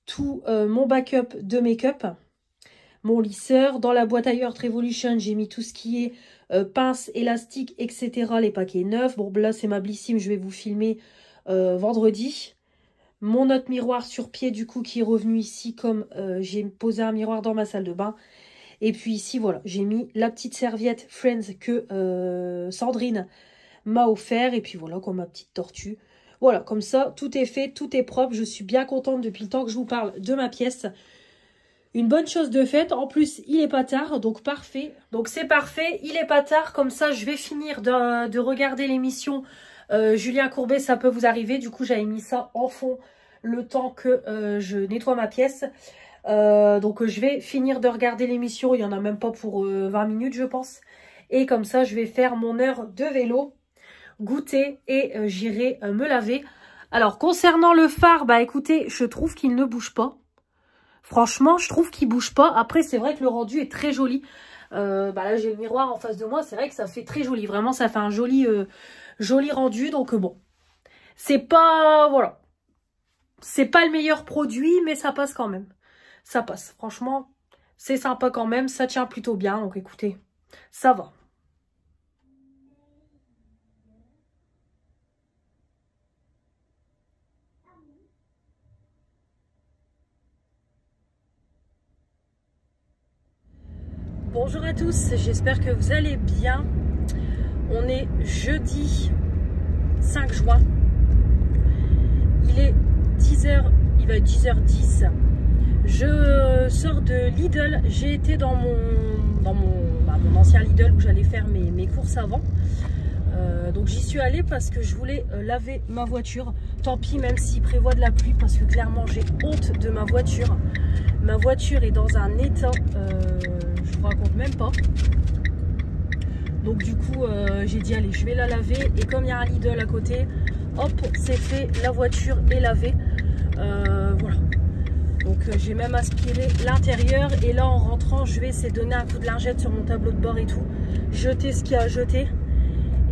tout mon backup de make-up. Mon lisseur. Dans la boîte à Earth Revolution, j'ai mis tout ce qui est pince, élastique, etc. Les paquets neufs. Bon, là, c'est ma Blissim, je vais vous filmer vendredi. Mon autre miroir sur pied, du coup, qui est revenu ici, comme j'ai posé un miroir dans ma salle de bain. Et puis ici, voilà, j'ai mis la petite serviette Friends que Sandrine m'a offert. Et puis voilà, comme ma petite tortue. Voilà, comme ça, tout est fait, tout est propre. Je suis bien contente depuis le temps que je vous parle de ma pièce. Une bonne chose de faite. En plus, il est pas tard, donc parfait. Donc c'est parfait, il est pas tard. Comme ça, je vais finir de regarder l'émission Julien Courbet, ça peut vous arriver. Du coup, j'avais mis ça en fond le temps que je nettoie ma pièce. Donc je vais finir de regarder l'émission. Il n'y en a même pas pour 20 minutes, je pense. Et comme ça, je vais faire mon heure de vélo, goûter et j'irai me laver. Alors, concernant le phare, écoutez, je trouve qu'il ne bouge pas. Franchement, je trouve qu'il bouge pas. Après, c'est vrai que le rendu est très joli. Là, j'ai le miroir en face de moi. C'est vrai que ça fait très joli. Vraiment, ça fait un joli rendu. Donc, bon. C'est pas... Voilà. C'est pas le meilleur produit, mais ça passe quand même. Ça passe. Franchement, c'est sympa quand même. Ça tient plutôt bien. Donc, écoutez, ça va. Bonjour à tous, j'espère que vous allez bien. On est jeudi 5 juin. Il est 10h, il va être 10h10. Je sors de Lidl. J'ai été dans mon ancien Lidl où j'allais faire mes courses avant. Donc j'y suis allée parce que je voulais laver ma voiture. Tant pis, même s'il prévoit de la pluie, parce que clairement j'ai honte de ma voiture. Ma voiture est dans un état, je vous raconte même pas. Donc du coup j'ai dit allez, je vais la laver. Et comme il y a un Lidl à côté, hop, c'est fait, la voiture est lavée. Voilà. Donc j'ai même aspiré l'intérieur. Et là en rentrant, je vais essayer de donner un coup de lingette sur mon tableau de bord et tout. Jeter ce qu'il y a à jeter.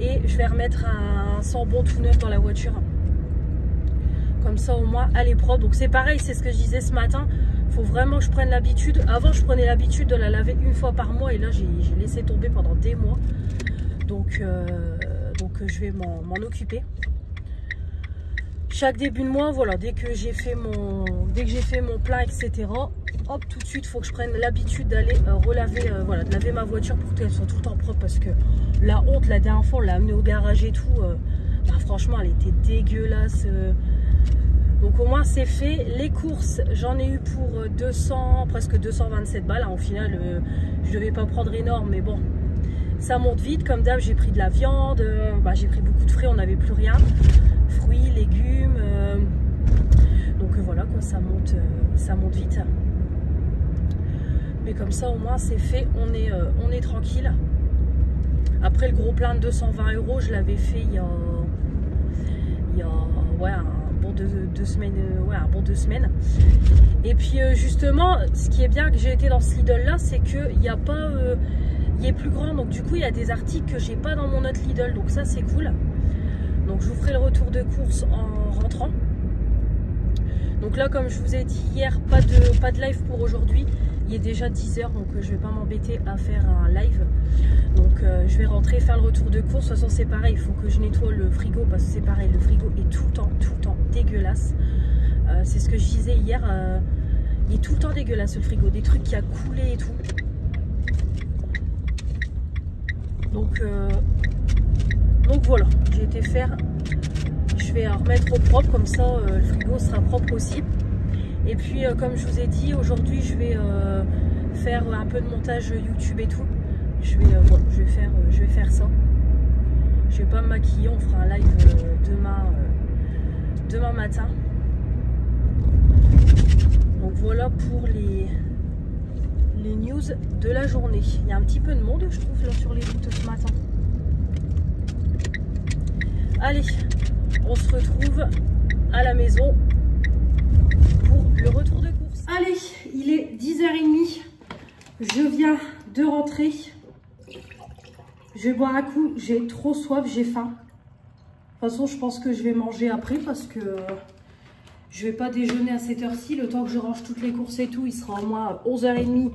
Et je vais remettre un sambon tout neuf dans la voiture. Comme ça au moins elle est propre. Donc c'est pareil, c'est ce que je disais ce matin. Il faut vraiment que je prenne l'habitude. Avant je prenais l'habitude de la laver une fois par mois. Et là j'ai laissé tomber pendant des mois. Donc je vais m'en occuper. Chaque début de mois, voilà, dès que j'ai fait mon plein, etc. Hop, tout de suite, il faut que je prenne l'habitude d'aller relaver, voilà, de laver ma voiture pour qu'elle soit tout le temps propre. Parce que la honte, la dernière fois, on l'a amenée au garage et tout. Franchement, elle était dégueulasse. Donc au moins, c'est fait. Les courses, j'en ai eu pour 200, presque 227 balles. Hein. Au final, je ne devais pas prendre énorme, mais bon, ça monte vite. Comme d'hab, j'ai pris de la viande, j'ai pris beaucoup de fruits, on n'avait plus rien. Fruits, légumes. Donc voilà quoi, ça monte vite. Mais comme ça au moins c'est fait, on est tranquille. Après le gros plein de 220 €, je l'avais fait il y a un bon 2 semaines. Un bon 2 semaines. Et puis justement, ce qui est bien que j'ai été dans ce Lidl là, c'est qu'il n'y a pas, il est plus grand. Donc du coup, il y a des articles que j'ai pas dans mon autre Lidl. Donc ça, c'est cool. Donc je vous ferai le retour de course en rentrant. Donc là, comme je vous ai dit hier, pas de live pour aujourd'hui. Il est déjà 10 h, donc je vais pas m'embêter à faire un live. Donc je vais rentrer, faire le retour de course. De toute façon, c'est pareil, il faut que je nettoie le frigo parce que c'est pareil, le frigo est tout le temps dégueulasse. C'est ce que je disais hier, il est tout le temps dégueulasse le frigo, des trucs qui a coulé et tout. Donc voilà, j'ai été faire, je vais remettre au propre, comme ça le frigo sera propre aussi. Et puis comme je vous ai dit, aujourd'hui je vais faire un peu de montage YouTube et tout. Je vais faire ça. Je vais pas me maquiller, on fera un live demain matin. Donc voilà pour les news de la journée. Il y a un petit peu de monde, je trouve, là sur les routes ce matin. Allez, on se retrouve à la maison pour le retour de course. Allez, il est 10 h 30. Je viens de rentrer. Je vais boire un coup. J'ai trop soif, j'ai faim. De toute façon, je pense que je vais manger après parce que je vais pas déjeuner à cette heure-ci. Le temps que je range toutes les courses et tout, il sera au moins 11 h 30,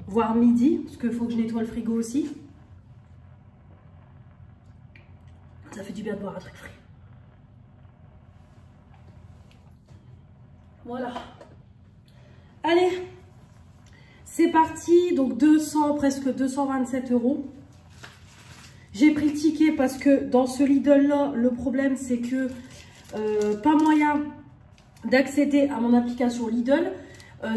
voire midi. Parce qu'il faut que je nettoie le frigo aussi. Ça fait du bien de boire un truc frais. Voilà. Allez, c'est parti. Donc presque 227 €. J'ai pris le ticket parce que dans ce Lidl là, le problème c'est que pas moyen d'accéder à mon application Lidl.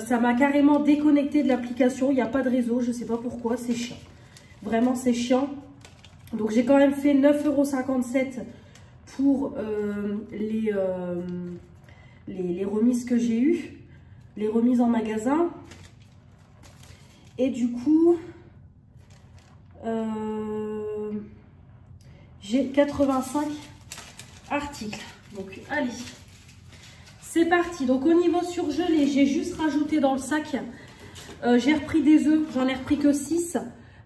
Ça m'a carrément déconnecté de l'application. Il n'y a pas de réseau, je ne sais pas pourquoi, c'est chiant. Vraiment c'est chiant. Donc j'ai quand même fait 9,57 € pour les remises que j'ai eues, les remises en magasin. Et du coup, j'ai 85 articles. Donc allez, c'est parti. Donc au niveau surgelé, j'ai juste rajouté dans le sac, j'ai repris des œufs, j'en ai repris que 6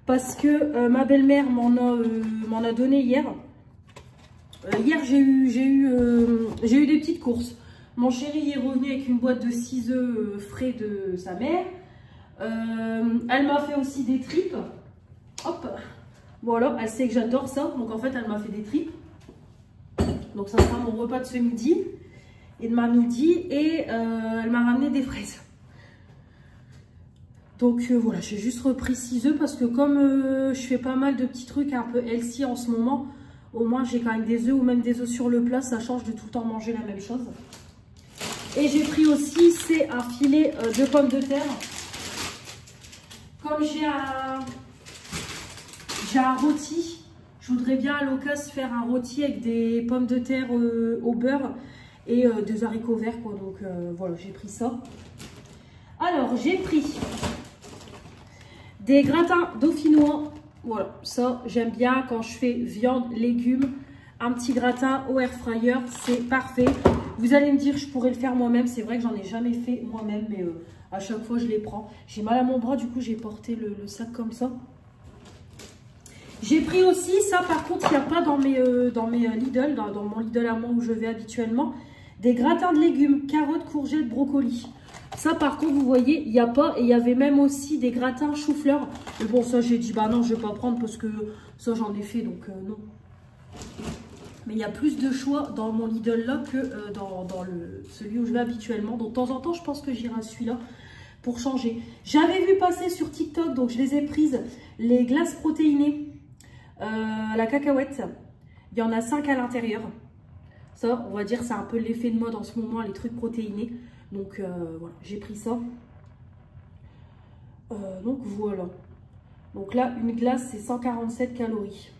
parce que ma belle-mère m'en a donné hier. Hier j'ai eu des petites courses. Mon chéri est revenu avec une boîte de 6 œufs frais de sa mère. Elle m'a fait aussi des tripes. Hop, voilà, elle sait que j'adore ça. Donc en fait, elle m'a fait des tripes. Donc ça sera mon repas de ce midi et de ma midi. Et elle m'a ramené des fraises. Donc voilà, j'ai juste repris 6 œufs parce que comme je fais pas mal de petits trucs un peu healthy en ce moment, au moins j'ai quand même des œufs ou même des œufs sur le plat. Ça change de tout le temps manger la même chose. Et j'ai pris aussi, c'est un filet de pommes de terre. Comme j'ai un rôti, je voudrais bien à l'occasion faire un rôti avec des pommes de terre au beurre et des haricots verts, quoi. Donc voilà, j'ai pris ça. Alors, j'ai pris des gratins dauphinois. Voilà, ça j'aime bien quand je fais viande, légumes. Un petit gratin au air fryer, c'est parfait. Vous allez me dire, je pourrais le faire moi-même. C'est vrai que j'en ai jamais fait moi-même, mais à chaque fois je les prends. J'ai mal à mon bras, du coup j'ai porté le sac comme ça. J'ai pris aussi, ça par contre il n'y a pas dans mes Lidl, dans mon Lidl à moi où je vais habituellement, des gratins de légumes, carottes, courgettes, brocolis. Ça par contre vous voyez, il n'y a pas, et il y avait même aussi des gratins chou-fleur. Mais bon ça j'ai dit bah non je vais pas prendre parce que ça j'en ai fait donc non. Mais il y a plus de choix dans mon Lidl là que dans celui où je vais habituellement. Donc de temps en temps, je pense que j'irai à celui-là pour changer. J'avais vu passer sur TikTok, donc je les ai prises, les glaces protéinées à la cacahuète. Il y en a 5 à l'intérieur. Ça, on va dire, c'est un peu l'effet de mode en ce moment, les trucs protéinés. Donc voilà, j'ai pris ça. Donc voilà. Donc là, une glace, c'est 147 calories.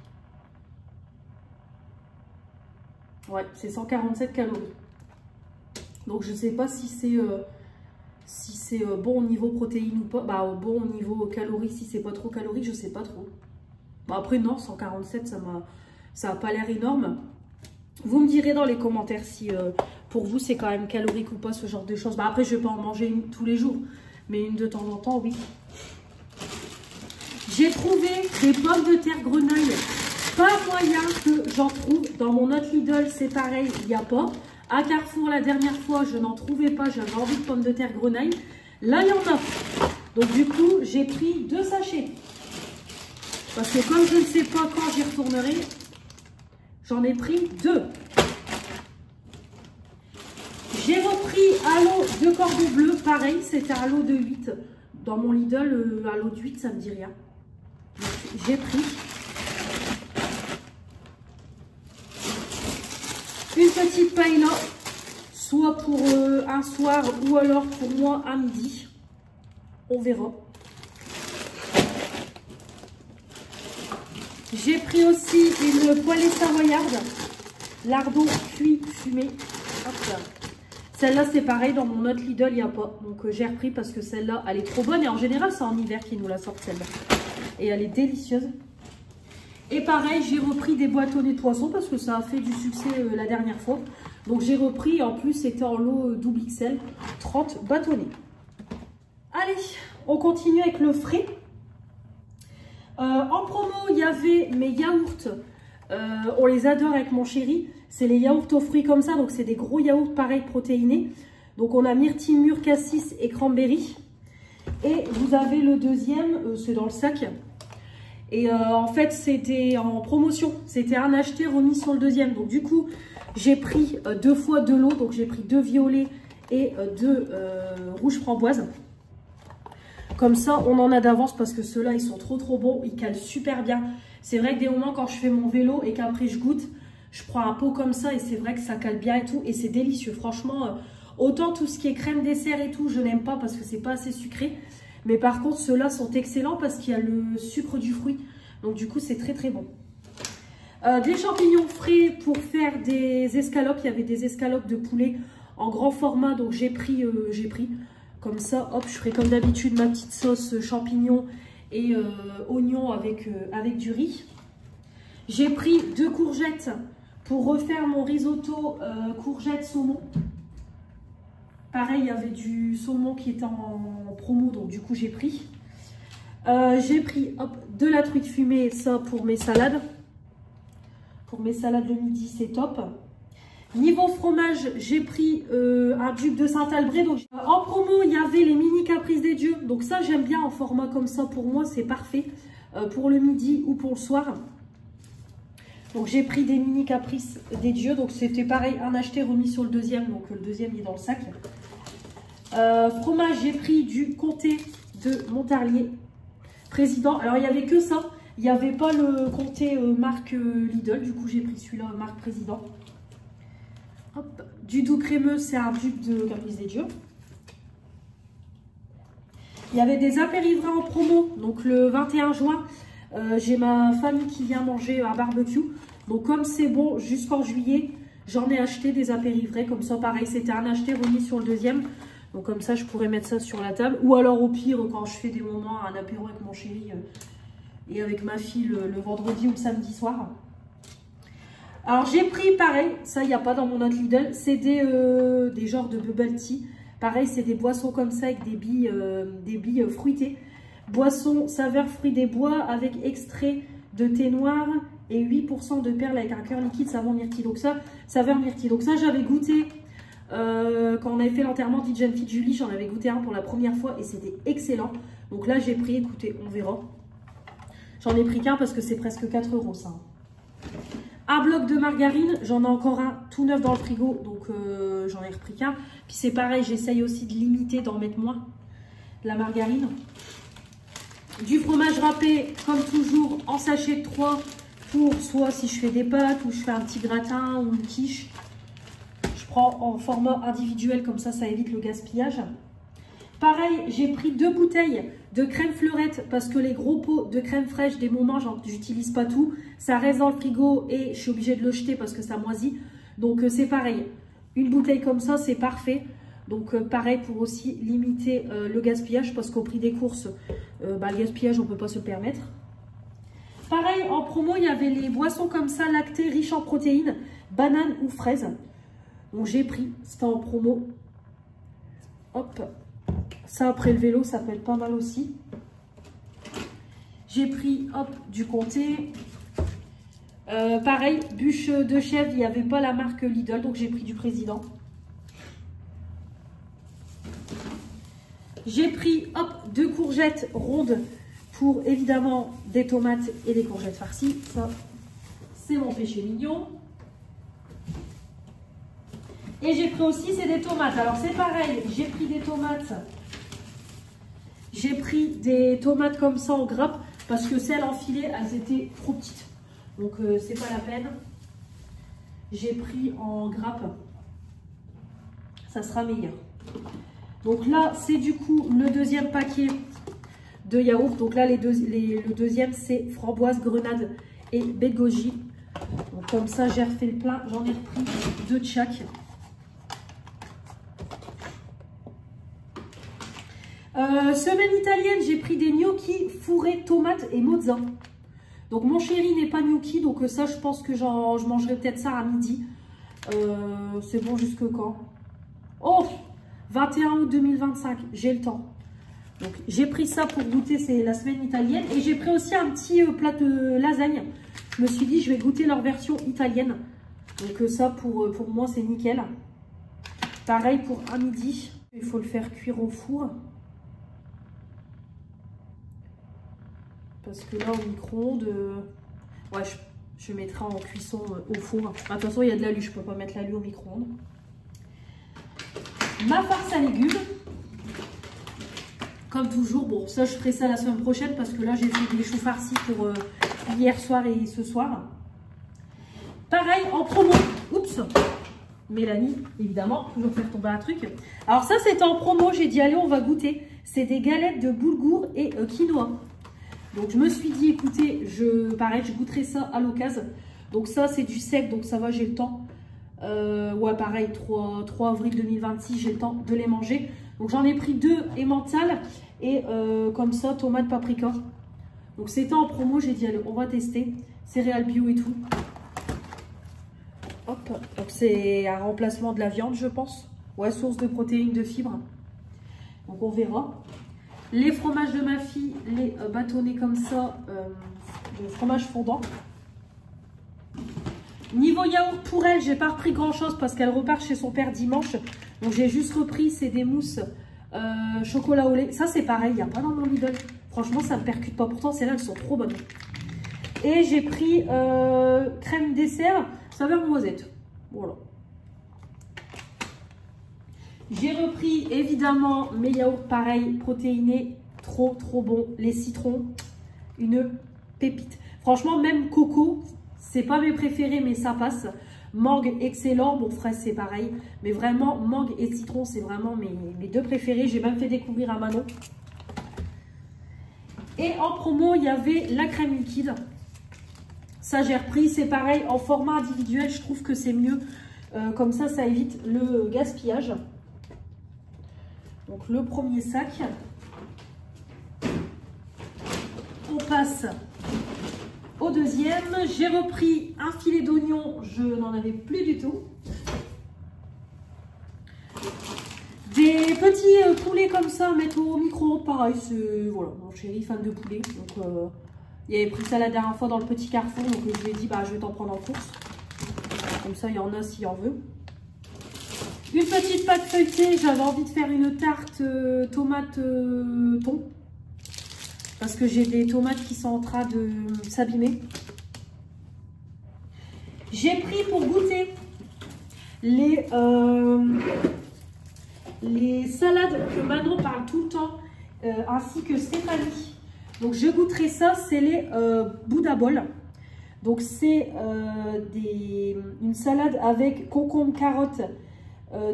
Ouais, c'est 147 calories. Donc je ne sais pas si c'est bon au niveau protéines ou pas. Bah bon au niveau calories, si c'est pas trop calorique, je sais pas trop. Bah, après non, 147, ça a pas l'air énorme. Vous me direz dans les commentaires si pour vous c'est quand même calorique ou pas ce genre de choses. Bah, après je vais pas en manger une tous les jours, mais une de temps en temps, oui. J'ai trouvé des pommes de terre grenaille. Pas moyen que j'en trouve. Dans mon autre Lidl, c'est pareil, il n'y a pas. À Carrefour, la dernière fois, je n'en trouvais pas. J'avais envie de pommes de terre grenaille. Là, il y en a. Donc, du coup, j'ai pris 2 sachets. Parce que comme je ne sais pas quand j'y retournerai, j'en ai pris 2. J'ai repris à l'eau de cordon bleu. Pareil, c'était à l'eau de 8. Dans mon Lidl, à l'eau de 8, ça ne me dit rien. J'ai pris une petite paille là, soit pour un soir ou alors pour moi à midi. On verra. J'ai pris aussi une poêlée savoyarde, lardon cuit fumé. Celle-là, c'est pareil, dans mon autre Lidl, il n'y a pas. Donc, j'ai repris parce que celle-là, elle est trop bonne. Et en général, c'est en hiver qu'ils nous la sortent, celle-là. Et elle est délicieuse. Et pareil, j'ai repris des bâtonnets de poisson parce que ça a fait du succès la dernière fois. Donc, j'ai repris. En plus, c'était en lot double XL, 30 bâtonnets. Allez, on continue avec le frais. En promo, il y avait mes yaourts. On les adore avec mon chéri. C'est les yaourts aux fruits comme ça. Donc, c'est des gros yaourts pareil protéinés. Donc, on a myrtille mûre, cassis et cranberry. Et vous avez le deuxième, c'est dans le sac. Et en fait, c'était en promotion. C'était un acheté remis sur le deuxième. Donc, du coup, j'ai pris 2 fois de l'eau. Donc, j'ai pris 2 violets et 2 rouges framboises. Comme ça, on en a d'avance parce que ceux-là, ils sont trop bons. Ils calent super bien. C'est vrai que des moments, quand je fais mon vélo et qu'après je goûte, je prends un pot comme ça et c'est vrai que ça cale bien et tout. Et c'est délicieux. Franchement, autant tout ce qui est crème dessert et tout, je n'aime pas parce que c'est pas assez sucré. Mais par contre, ceux-là sont excellents parce qu'il y a le sucre du fruit. Donc du coup, c'est très bon. Des champignons frais pour faire des escalopes. Il y avait des escalopes de poulet en grand format. Donc j'ai pris. Comme ça, hop, je ferai comme d'habitude ma petite sauce champignons et oignons avec du riz. J'ai pris 2 courgettes pour refaire mon risotto courgettes saumon. Pareil, il y avait du saumon qui était en promo, donc du coup j'ai pris. J'ai pris hop, de la truite fumée, ça pour mes salades. Pour mes salades de midi, c'est top. Niveau fromage, j'ai pris un duc de Saint-Albret. Donc, en promo, il y avait les mini caprices des dieux. Donc ça, j'aime bien en format comme ça. Pour moi, c'est parfait pour le midi ou pour le soir. Donc j'ai pris des mini caprices des dieux. Donc c'était pareil, un acheté remis sur le deuxième. Donc le deuxième est dans le sac. Fromage, j'ai pris du comté de Montarlier Président. Alors il n'y avait que ça. Il n'y avait pas le comté marque Lidl. Du coup, j'ai pris celui-là, marque Président. Hop. Du doux crémeux, c'est un duc de caprice des dieux. Il y avait des apéritifs en promo. Donc le 21 juin, j'ai ma famille qui vient manger un barbecue. Donc comme c'est bon jusqu'en juillet, j'en ai acheté des apéritifs. Comme ça, pareil, c'était un acheté remis sur le deuxième. Donc comme ça, je pourrais mettre ça sur la table. Ou alors au pire, quand je fais des moments, un apéro avec mon chéri et avec ma fille le vendredi ou le samedi soir. Alors j'ai pris pareil, ça il n'y a pas dans mon autre Lidl, c'est des genres de bubble tea. Pareil, c'est des boissons comme ça avec des billes fruitées. Boisson saveur fruits des bois avec extrait de thé noir et 8% de perles avec un cœur liquide saveur myrtille. Donc ça, saveur myrtille. Donc ça, j'avais goûté quand on avait fait l'enterrement d'Hygiene Fit Julie, j'en avais goûté un pour la première fois et c'était excellent. Donc là, j'ai pris, écoutez, on verra. J'en ai pris qu'un parce que c'est presque 4 € ça. Un bloc de margarine, j'en ai encore un tout neuf dans le frigo, donc j'en ai repris qu'un. Puis c'est pareil, j'essaye aussi de limiter, d'en mettre moins, de la margarine. Du fromage râpé, comme toujours, en sachet de 3 pour soit si je fais des pâtes ou je fais un petit gratin ou une quiche. Je prends en format individuel, comme ça, ça évite le gaspillage. Pareil, j'ai pris 2 bouteilles de crème fleurette parce que les gros pots de crème fraîche des moments, j'utilise pas tout. Ça reste dans le frigo et je suis obligée de le jeter parce que ça moisit. Donc c'est pareil. Une bouteille comme ça, c'est parfait. Donc pareil pour aussi limiter le gaspillage parce qu'au prix des courses, le gaspillage, on ne peut pas se le permettre. Pareil, en promo, il y avait les boissons comme ça, lactées, riches en protéines, banane ou fraise. Donc j'ai pris, c'était en promo. Hop, ça après le vélo, ça peut être pas mal aussi. J'ai pris, hop, du comté. Pareil, bûche de chèvre, il n'y avait pas la marque Lidl, donc j'ai pris du Président. J'ai pris, hop, 2 courgettes rondes pour évidemment des tomates et des courgettes farcies. Ça, c'est mon péché mignon. Et j'ai pris aussi, c'est des tomates. Alors c'est pareil, j'ai pris des tomates. J'ai pris des tomates comme ça en grappe parce que celles en filet, elles étaient trop petites. Donc c'est pas la peine. J'ai pris en grappe. Ça sera meilleur. Donc là, c'est du coup le deuxième paquet de yaourt. Donc là, le deuxième, c'est framboise, grenade et baie de goji. Donc comme ça, j'ai refait le plein. J'en ai repris 2 de chaque. Semaine italienne, j'ai pris des gnocchis fourrés tomates et mozza. Donc mon chéri n'est pas gnocchi, donc ça je pense que je mangerai peut-être ça à midi. C'est bon jusque quand? Oh, 21 août 2025, j'ai le temps. Donc j'ai pris ça pour goûter, c'est la semaine italienne. Et j'ai pris aussi un petit plat de lasagne. Je me suis dit je vais goûter leur version italienne. Donc ça pour moi c'est nickel. Pareil pour un midi, il faut le faire cuire au four. Parce que là, au micro-ondes, ouais, je mettrai en cuisson au four. De toute façon, il y a de l'alu, je ne peux pas mettre l'alu au micro-ondes. Ma farce à légumes. Comme toujours, bon, ça, je ferai ça la semaine prochaine parce que là, j'ai fait des choux farcis pour hier soir et ce soir. Pareil, en promo. Oups, Mélanie, évidemment, toujours faire tomber un truc. Alors ça, c'était en promo, j'ai dit, allez, on va goûter. C'est des galettes de boulgour et quinoa. Donc je me suis dit, écoutez, pareil, je goûterai ça à l'occasion. Donc ça, c'est du sec, donc ça va, j'ai le temps. Ouais, pareil, 3 avril 2026, j'ai le temps de les manger. Donc j'en ai pris 2 emmental et comme ça, tomate paprika. Donc c'était en promo, j'ai dit, allez, on va tester. Céréales bio et tout. Hop, donc c'est un remplacement de la viande, je pense. Ouais, source de protéines, de fibres. Donc on verra. Les fromages de ma fille, les bâtonnets comme ça, de fromage fondant. Niveau yaourt pour elle, j'ai pas repris grand chose parce qu'elle repart chez son père dimanche. Donc j'ai juste repris, c'est des mousses chocolat au lait. Ça c'est pareil, il n'y a pas dans mon Lidl. Franchement, ça me percute pas. Pourtant, celles-là, elles sont trop bonnes. Et j'ai pris crème dessert, saveur noisette. Voilà. J'ai repris évidemment mes yaourts pareil, protéinés, trop bon. Les citrons, une pépite. Franchement, même coco, c'est pas mes préférés, mais ça passe. Mangue, excellent. Bon, fraise, c'est pareil. Mais vraiment, mangue et citron, c'est vraiment mes 2 préférés. J'ai même fait découvrir à Manon. Et en promo, il y avait la crème liquide. Ça, j'ai repris. C'est pareil, en format individuel, je trouve que c'est mieux. Comme ça, ça évite le gaspillage. Donc le premier sac, on passe au deuxième. J'ai repris un filet d'oignon, je n'en avais plus du tout. Des petits poulets comme ça à mettre au micro-ondes, pareil, voilà, mon chéri fan de poulet. Donc il avait pris ça la dernière fois dans le petit Carrefour, donc je lui ai dit bah je vais t'en prendre en course. Comme ça il y en a s'il en veut. Une petite pâte feuilletée, j'avais envie de faire une tarte tomate thon. Parce que j'ai des tomates qui sont en train de s'abîmer. J'ai pris pour goûter les salades que Manon parle tout le temps, ainsi que Stéphanie. Donc je goûterai ça, c'est les Bouddha Ball. Donc c'est une salade avec concombre, carottes,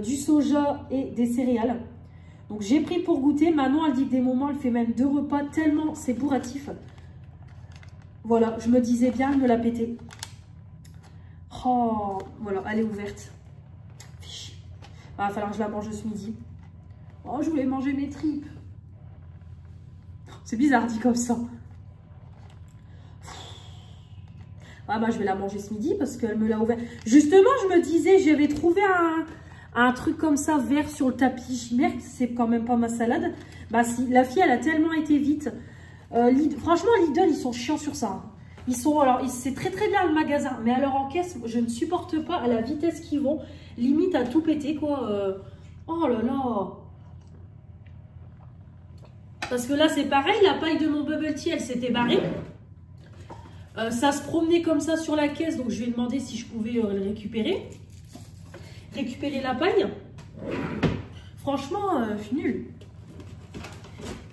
du soja et des céréales. Donc j'ai pris pour goûter. Manon, elle dit que des moments, elle fait même 2 repas tellement c'est bourratif. Voilà, je me disais bien, elle me l'a pété. Oh, voilà, elle est ouverte. Il va falloir que je la mange ce midi. Oh, je voulais manger mes tripes. C'est bizarre dit comme ça. Ah bah je vais la manger ce midi parce qu'elle me l'a ouvert. Justement, je me disais, j'avais trouvé un truc comme ça vert sur le tapis. Je dis merde, c'est quand même pas ma salade. Bah si, la fille, elle a tellement été vite. Franchement, Lidl, ils sont chiants sur ça. Ils sont, alors, c'est très très bien le magasin, mais alors en caisse, je ne supporte pas à la vitesse qu'ils vont. Limite à tout péter, quoi. Oh là là. Parce que là, c'est pareil, la paille de mon bubble tea, elle s'était barrée. Ça se promenait comme ça sur la caisse, donc je lui ai demandé si je pouvais le récupérer. Récupérer la paille. Franchement, je suis nulle.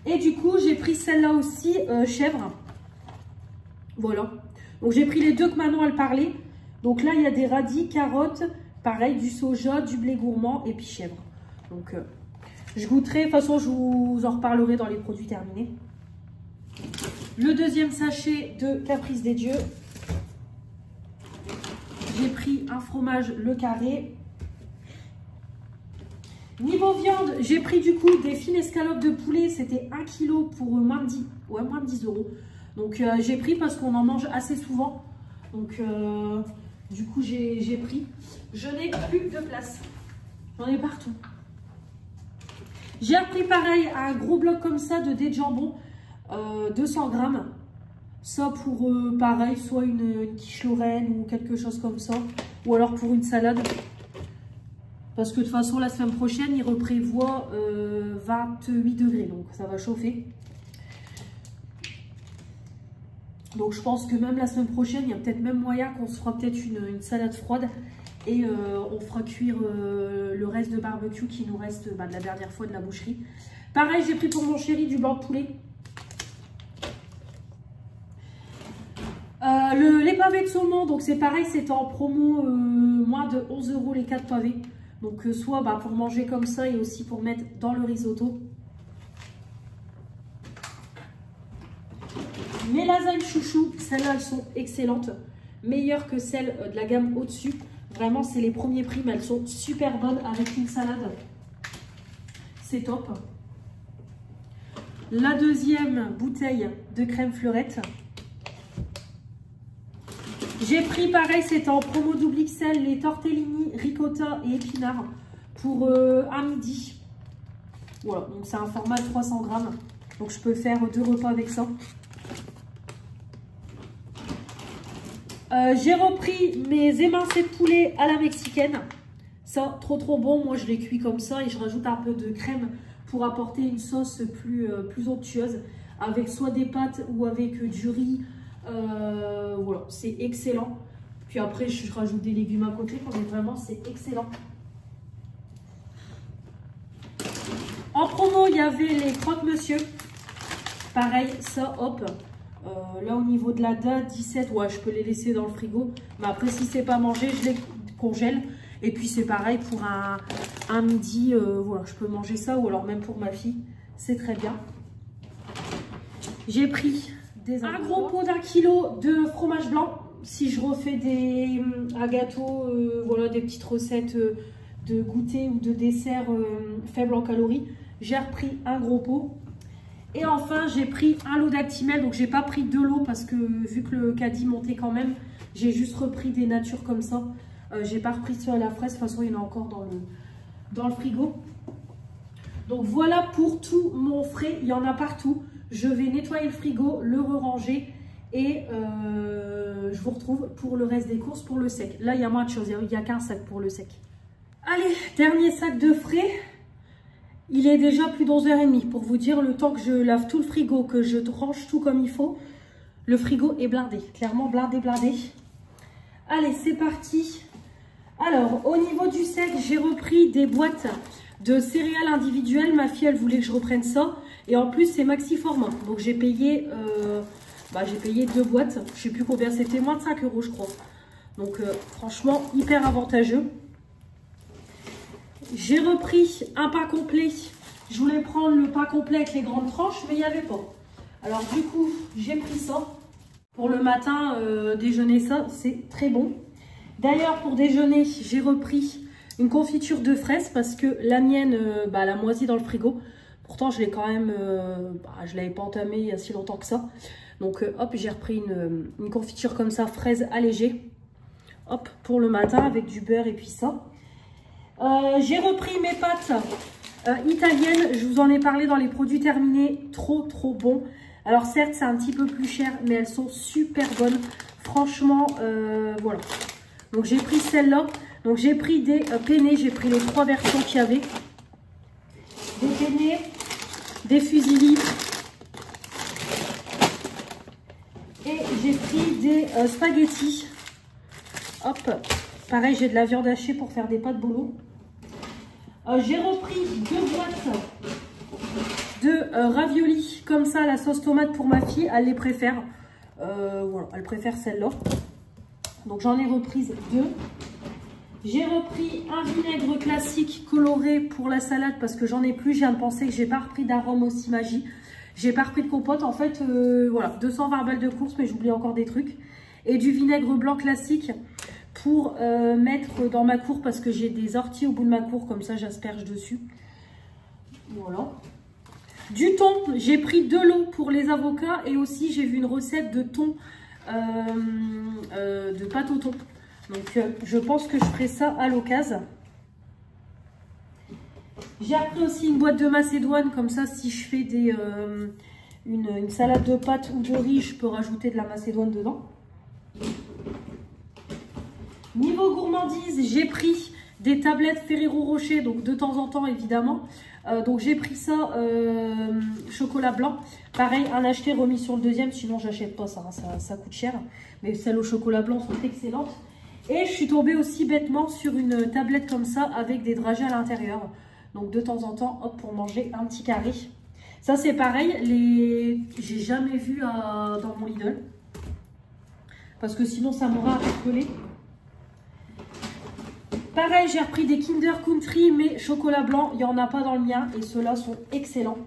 Et du coup, j'ai pris celle-là aussi, chèvre. Voilà. Donc, j'ai pris les deux que Manon, elle parlait. Donc là, il y a des radis, carottes, pareil, du soja, du blé gourmand et puis chèvre. Donc, je goûterai. De toute façon, je vous en reparlerai dans les produits terminés. Le deuxième sachet de Caprice des Dieux. J'ai pris un fromage Le Carré. Niveau viande, j'ai pris du coup des fines escalopes de poulet. C'était 1 kg pour moins de 10, ouais, moins de 10 €. Donc j'ai pris parce qu'on en mange assez souvent. Donc du coup j'ai pris. Je n'ai plus de place. J'en ai partout. J'ai pris pareil un gros bloc comme ça de dés de jambon. 200 grammes. Ça pour pareil, soit une quiche lorraine ou quelque chose comme ça. Ou alors pour une salade. Parce que de toute façon, la semaine prochaine, il reprévoit 28 degrés. Donc, ça va chauffer. Donc, je pense que même la semaine prochaine, il y a peut-être même moyen qu'on se fera peut-être une salade froide. Et on fera cuire le reste de barbecue qui nous reste de la dernière fois de la boucherie. Pareil, j'ai pris pour mon chéri du blanc de poulet. Les pavés de saumon, donc c'est pareil, c'était en promo moins de 11 € les 4 pavés. Donc soit pour manger comme ça et aussi pour mettre dans le risotto. Mes lasagnes chouchou, celles-là elles sont excellentes. Meilleures que celles de la gamme au-dessus. Vraiment c'est les premiers prix mais elles sont super bonnes avec une salade. C'est top. La deuxième bouteille de crème fleurette. J'ai pris pareil, c'était en promo double XL, les tortellini, ricotta et épinards pour un midi. Voilà, donc c'est un format de 300 grammes. Donc je peux faire 2 repas avec ça. J'ai repris mes émincés de poulet à la mexicaine. Ça, trop bon. Moi, je les cuis comme ça et je rajoute un peu de crème pour apporter une sauce plus onctueuse avec soit des pâtes ou avec du riz. Voilà, c'est excellent. Puis après, je rajoute des légumes à côté. Mais vraiment, c'est excellent. En promo, il y avait les croque-monsieur. Pareil, ça, hop. Là, au niveau de la date, 17, ouais, je peux les laisser dans le frigo. Mais après, si c'est pas mangé, je les congèle. Et puis, c'est pareil pour un midi. Voilà, je peux manger ça ou alors même pour ma fille. C'est très bien. J'ai pris un gros pot d'1 kg de fromage blanc. Si je refais un gâteau, voilà, des petites recettes de goûter ou de dessert faibles en calories, j'ai repris un gros pot. Et enfin, j'ai pris un lot d'Actimel. Donc, j'ai pas pris 2 lots parce que vu que le caddie montait quand même, j'ai juste repris des natures comme ça. J'ai pas repris ceux à la fraise. De toute façon, il y en a encore dans le frigo. Donc, voilà pour tout mon frais. Il y en a partout. Je vais nettoyer le frigo, le re-ranger et je vous retrouve pour le reste des courses pour le sec. Là, il y a moins de choses. Il n'y a qu'un sac pour le sec. Allez, dernier sac de frais. Il est déjà plus d'11h30 pour vous dire le temps que je lave tout le frigo, que je range tout comme il faut. Le frigo est blindé, clairement blindé. Allez, c'est parti. Alors, au niveau du sec, j'ai repris des boîtes de céréales individuelles. Ma fille, elle voulait que je reprenne ça. Et en plus, c'est maxi format. Donc, j'ai payé 2 boîtes. Je sais plus combien c'était, moins de 5 € je crois. Donc, franchement, hyper avantageux. J'ai repris un pain complet Je voulais prendre le pain complet avec les grandes tranches, mais il n'y avait pas. Alors du coup, j'ai pris ça. Pour le matin, déjeuner ça, c'est très bon. D'ailleurs, pour déjeuner, j'ai repris une confiture de fraises parce que la mienne, elle a moisi dans le frigo. Pourtant, je l'ai quand même, je l'avais pas entamée il y a si longtemps que ça. Donc, hop, j'ai repris une confiture comme ça, fraise allégée. Hop, pour le matin avec du beurre et puis ça. J'ai repris mes pâtes italiennes. Je vous en ai parlé dans les produits terminés. Trop, trop bon. Alors, certes, c'est un petit peu plus cher, mais elles sont super bonnes. Franchement, voilà. Donc, j'ai pris celle-là. Donc, j'ai pris des penne. J'ai pris les 3 versions qu'il y avait. Des penne, des fusilli. Et j'ai pris des spaghettis. Hop, pareil, j'ai de la viande hachée pour faire des pâtes bolo. J'ai repris 2 boîtes de raviolis, comme ça, la sauce tomate pour ma fille. Elle les préfère. Voilà, elle préfère celle-là. Donc, j'en ai reprise 2. J'ai repris un vinaigre classique coloré pour la salade parce que j'en ai plus. Je viens de penser que j'ai pas repris d'arôme aussi magie. J'ai pas repris de compote. En fait, voilà, 220 balles de course, mais j'oublie encore des trucs. Et du vinaigre blanc classique pour mettre dans ma cour parce que j'ai des orties au bout de ma cour. Comme ça, j'asperge dessus. Voilà. Du thon. J'ai pris de l'eau pour les avocats. Et aussi, j'ai vu une recette de thon, de pâte au thon. Donc, je pense que je ferai ça à l'occasion. J'ai appris aussi une boîte de macédoine. Comme ça, si je fais une salade de pâtes ou de riz, je peux rajouter de la macédoine dedans. Niveau gourmandise, j'ai pris des tablettes Ferrero Rocher. Donc, de temps en temps, évidemment. Donc, j'ai pris ça, chocolat blanc. Pareil, un acheté remis sur le deuxième. Sinon, j'achète pas ça, hein, ça coûte cher. Mais celles au chocolat blanc sont excellentes. Et je suis tombée aussi bêtement sur une tablette comme ça avec des dragées à l'intérieur. Donc de temps en temps, hop, pour manger un petit carré. Ça c'est pareil, j'ai jamais vu dans mon Lidl. Parce que sinon ça m'aura interpellé. Pareil, j'ai repris des Kinder Country, mais chocolat blanc, il n'y en a pas dans le mien. Et ceux-là sont excellents.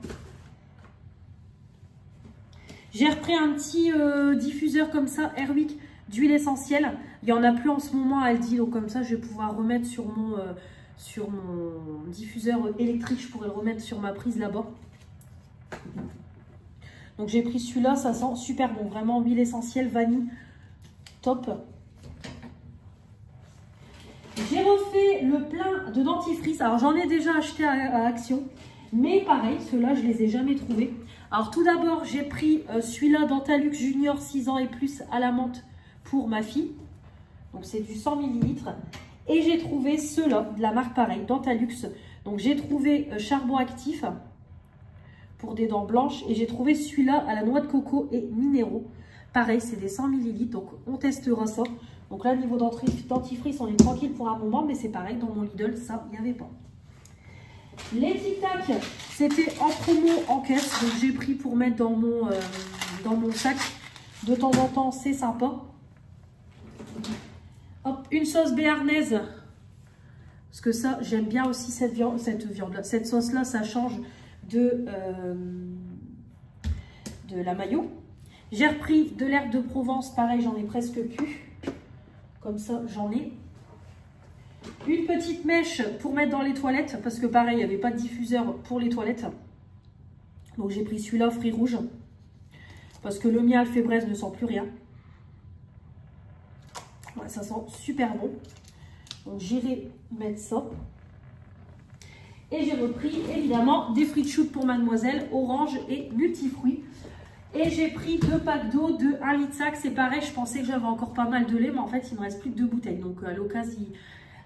J'ai repris un petit diffuseur comme ça, Airwick, d'huile essentielle. Il n'y en a plus en ce moment à Aldi, donc comme ça je vais pouvoir remettre sur mon diffuseur électrique. Je pourrais le remettre sur ma prise là-bas. Donc j'ai pris celui-là, ça sent super bon, vraiment huile essentielle, vanille, top. J'ai refait le plein de dentifrice. Alors j'en ai déjà acheté à Action, mais pareil, ceux-là je les ai jamais trouvés. Alors tout d'abord j'ai pris celui-là Dentalux Junior 6 ans et plus à la menthe pour ma fille. Donc c'est du 100 ml. Et j'ai trouvé ceux-là, de la marque pareil, Dentalux. Donc j'ai trouvé charbon actif pour des dents blanches. Et j'ai trouvé celui-là à la noix de coco et minéraux. Pareil, c'est des 100 ml. Donc on testera ça. Donc là, niveau dentifrice, on est tranquille pour un moment. Mais c'est pareil, dans mon Lidl, ça, il n'y avait pas. Les Tic Tac, c'était en promo en caisse. Donc j'ai pris pour mettre dans mon sac. De temps en temps, c'est sympa. Hop, une sauce béarnaise. Parce que ça, j'aime bien aussi cette sauce-là. Ça change de la mayo. J'ai repris de l'herbe de Provence. Pareil, j'en ai presque plus. Comme ça, j'en ai. Une petite mèche pour mettre dans les toilettes. Parce que pareil, il n'y avait pas de diffuseur pour les toilettes. Donc j'ai pris celui-là, fruits rouges. Parce que le mien, Alfebraise, ne sent plus rien. Ouais, ça sent super bon. Donc j'irai mettre ça. Et j'ai repris évidemment des fruits de chou pour mademoiselle, orange et multifruits. Et j'ai pris 2 packs d'eau de 1,5 litre. C'est pareil, je pensais que j'avais encore pas mal de lait, mais en fait il me reste plus que 2 bouteilles. Donc à l'occasion,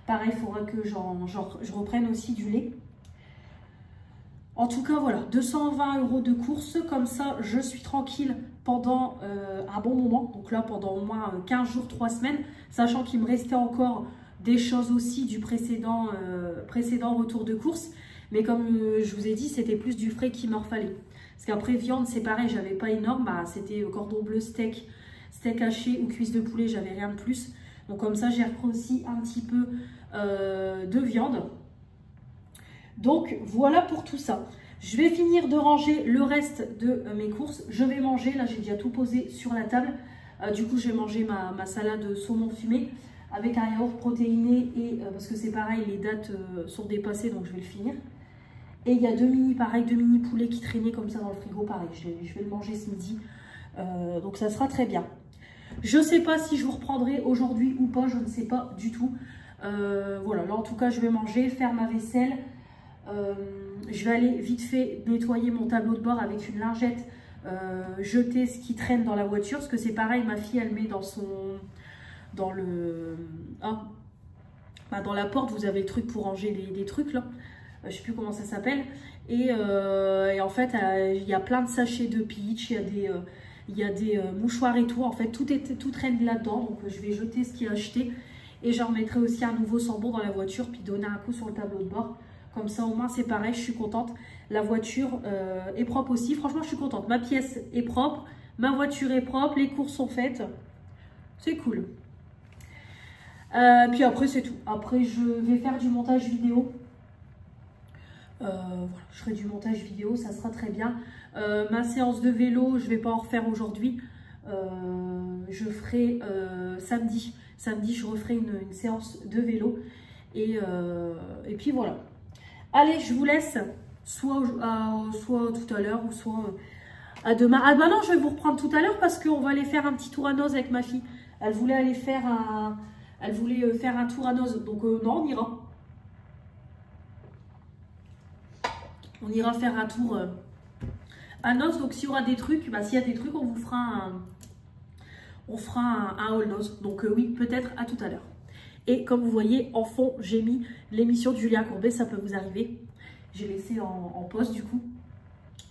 pareil, il faudra que je reprenne aussi du lait. En tout cas, voilà, 220 € de course. Comme ça, je suis tranquille pendant un bon moment. Donc là, pendant au moins 15 jours, 3 semaines. Sachant qu'il me restait encore des choses aussi du précédent retour de course. Mais comme je vous ai dit, c'était plus du frais qu'il m'en fallait. Parce qu'après, viande, c'est pareil, j'avais pas énorme. Bah, c'était cordon bleu, steak haché ou cuisse de poulet, j'avais rien de plus. Donc comme ça, j'ai repris aussi un petit peu de viande. Donc voilà pour tout ça. Je vais finir de ranger le reste de mes courses. Je vais manger, là j'ai déjà tout posé sur la table. Du coup, je vais manger ma salade saumon fumé avec un yaourt protéiné et parce que c'est pareil, les dates sont dépassées, donc je vais le finir. Et il y a deux mini poulets qui traînaient comme ça dans le frigo, pareil, je vais le manger ce midi. Donc ça sera très bien. Je ne sais pas si je vous reprendrai aujourd'hui ou pas, je ne sais pas du tout. Voilà, là en tout cas je vais manger, faire ma vaisselle. Je vais aller vite fait nettoyer mon tableau de bord avec une lingette, jeter ce qui traîne dans la voiture, parce que c'est pareil, ma fille elle met dans dans la porte, vous avez le truc pour ranger les trucs là, je sais plus comment ça s'appelle, et en fait il y a plein de sachets de pitch, il y a des mouchoirs et tout, en fait tout traîne là-dedans, donc je vais jeter ce qui est acheté, et j'en remettrai aussi un nouveau sambo dans la voiture, puis donner un coup sur le tableau de bord. Comme ça, au moins, c'est pareil, je suis contente. La voiture est propre aussi. Franchement, je suis contente. Ma pièce est propre. Ma voiture est propre. Les courses sont faites. C'est cool. Puis après, c'est tout. Après, je vais faire du montage vidéo. Voilà, je ferai du montage vidéo. Ça sera très bien. Ma séance de vélo, je ne vais pas en refaire aujourd'hui. Je ferai samedi. Samedi, je referai une séance de vélo. Et puis voilà. Allez, je vous laisse, soit tout à l'heure ou soit à demain. Ah bah non, je vais vous reprendre tout à l'heure parce qu'on va aller faire un petit tour à Noz avec ma fille. Elle voulait aller faire un tour à Noz. Donc non, on ira. On ira faire un tour à Noz. Donc s'il y aura des trucs, bah, s'il y a des trucs, on vous fera un haul Noz. Donc oui, peut-être à tout à l'heure. Et comme vous voyez, en fond, j'ai mis l'émission de Julien Courbet, ça peut vous arriver. J'ai laissé en pause du coup.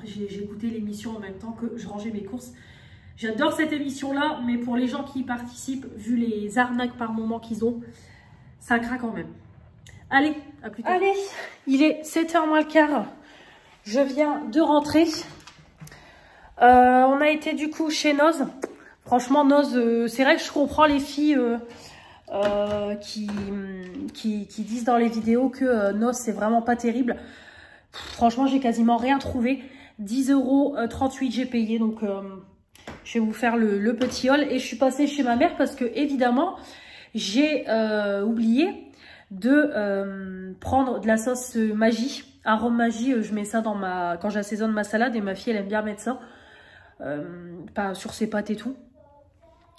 J'ai écouté l'émission en même temps que je rangeais mes courses. J'adore cette émission-là, mais pour les gens qui y participent, vu les arnaques par moment qu'ils ont, ça craint quand même. Allez, à plus tard. Allez, il est 7h moins le quart. Je viens de rentrer. On a été du coup chez Noz. Franchement, Noz, c'est vrai que je comprends les filles... qui disent dans les vidéos que Noz c'est vraiment pas terrible. Franchement, j'ai quasiment rien trouvé. 10,38 € j'ai payé, donc je vais vous faire le petit haul. Et je suis passée chez ma mère parce que évidemment j'ai oublié de prendre de la sauce Maggi, arôme Maggi. Je mets ça dans quand j'assaisonne ma salade, et ma fille elle aime bien mettre ça sur ses pâtes et tout.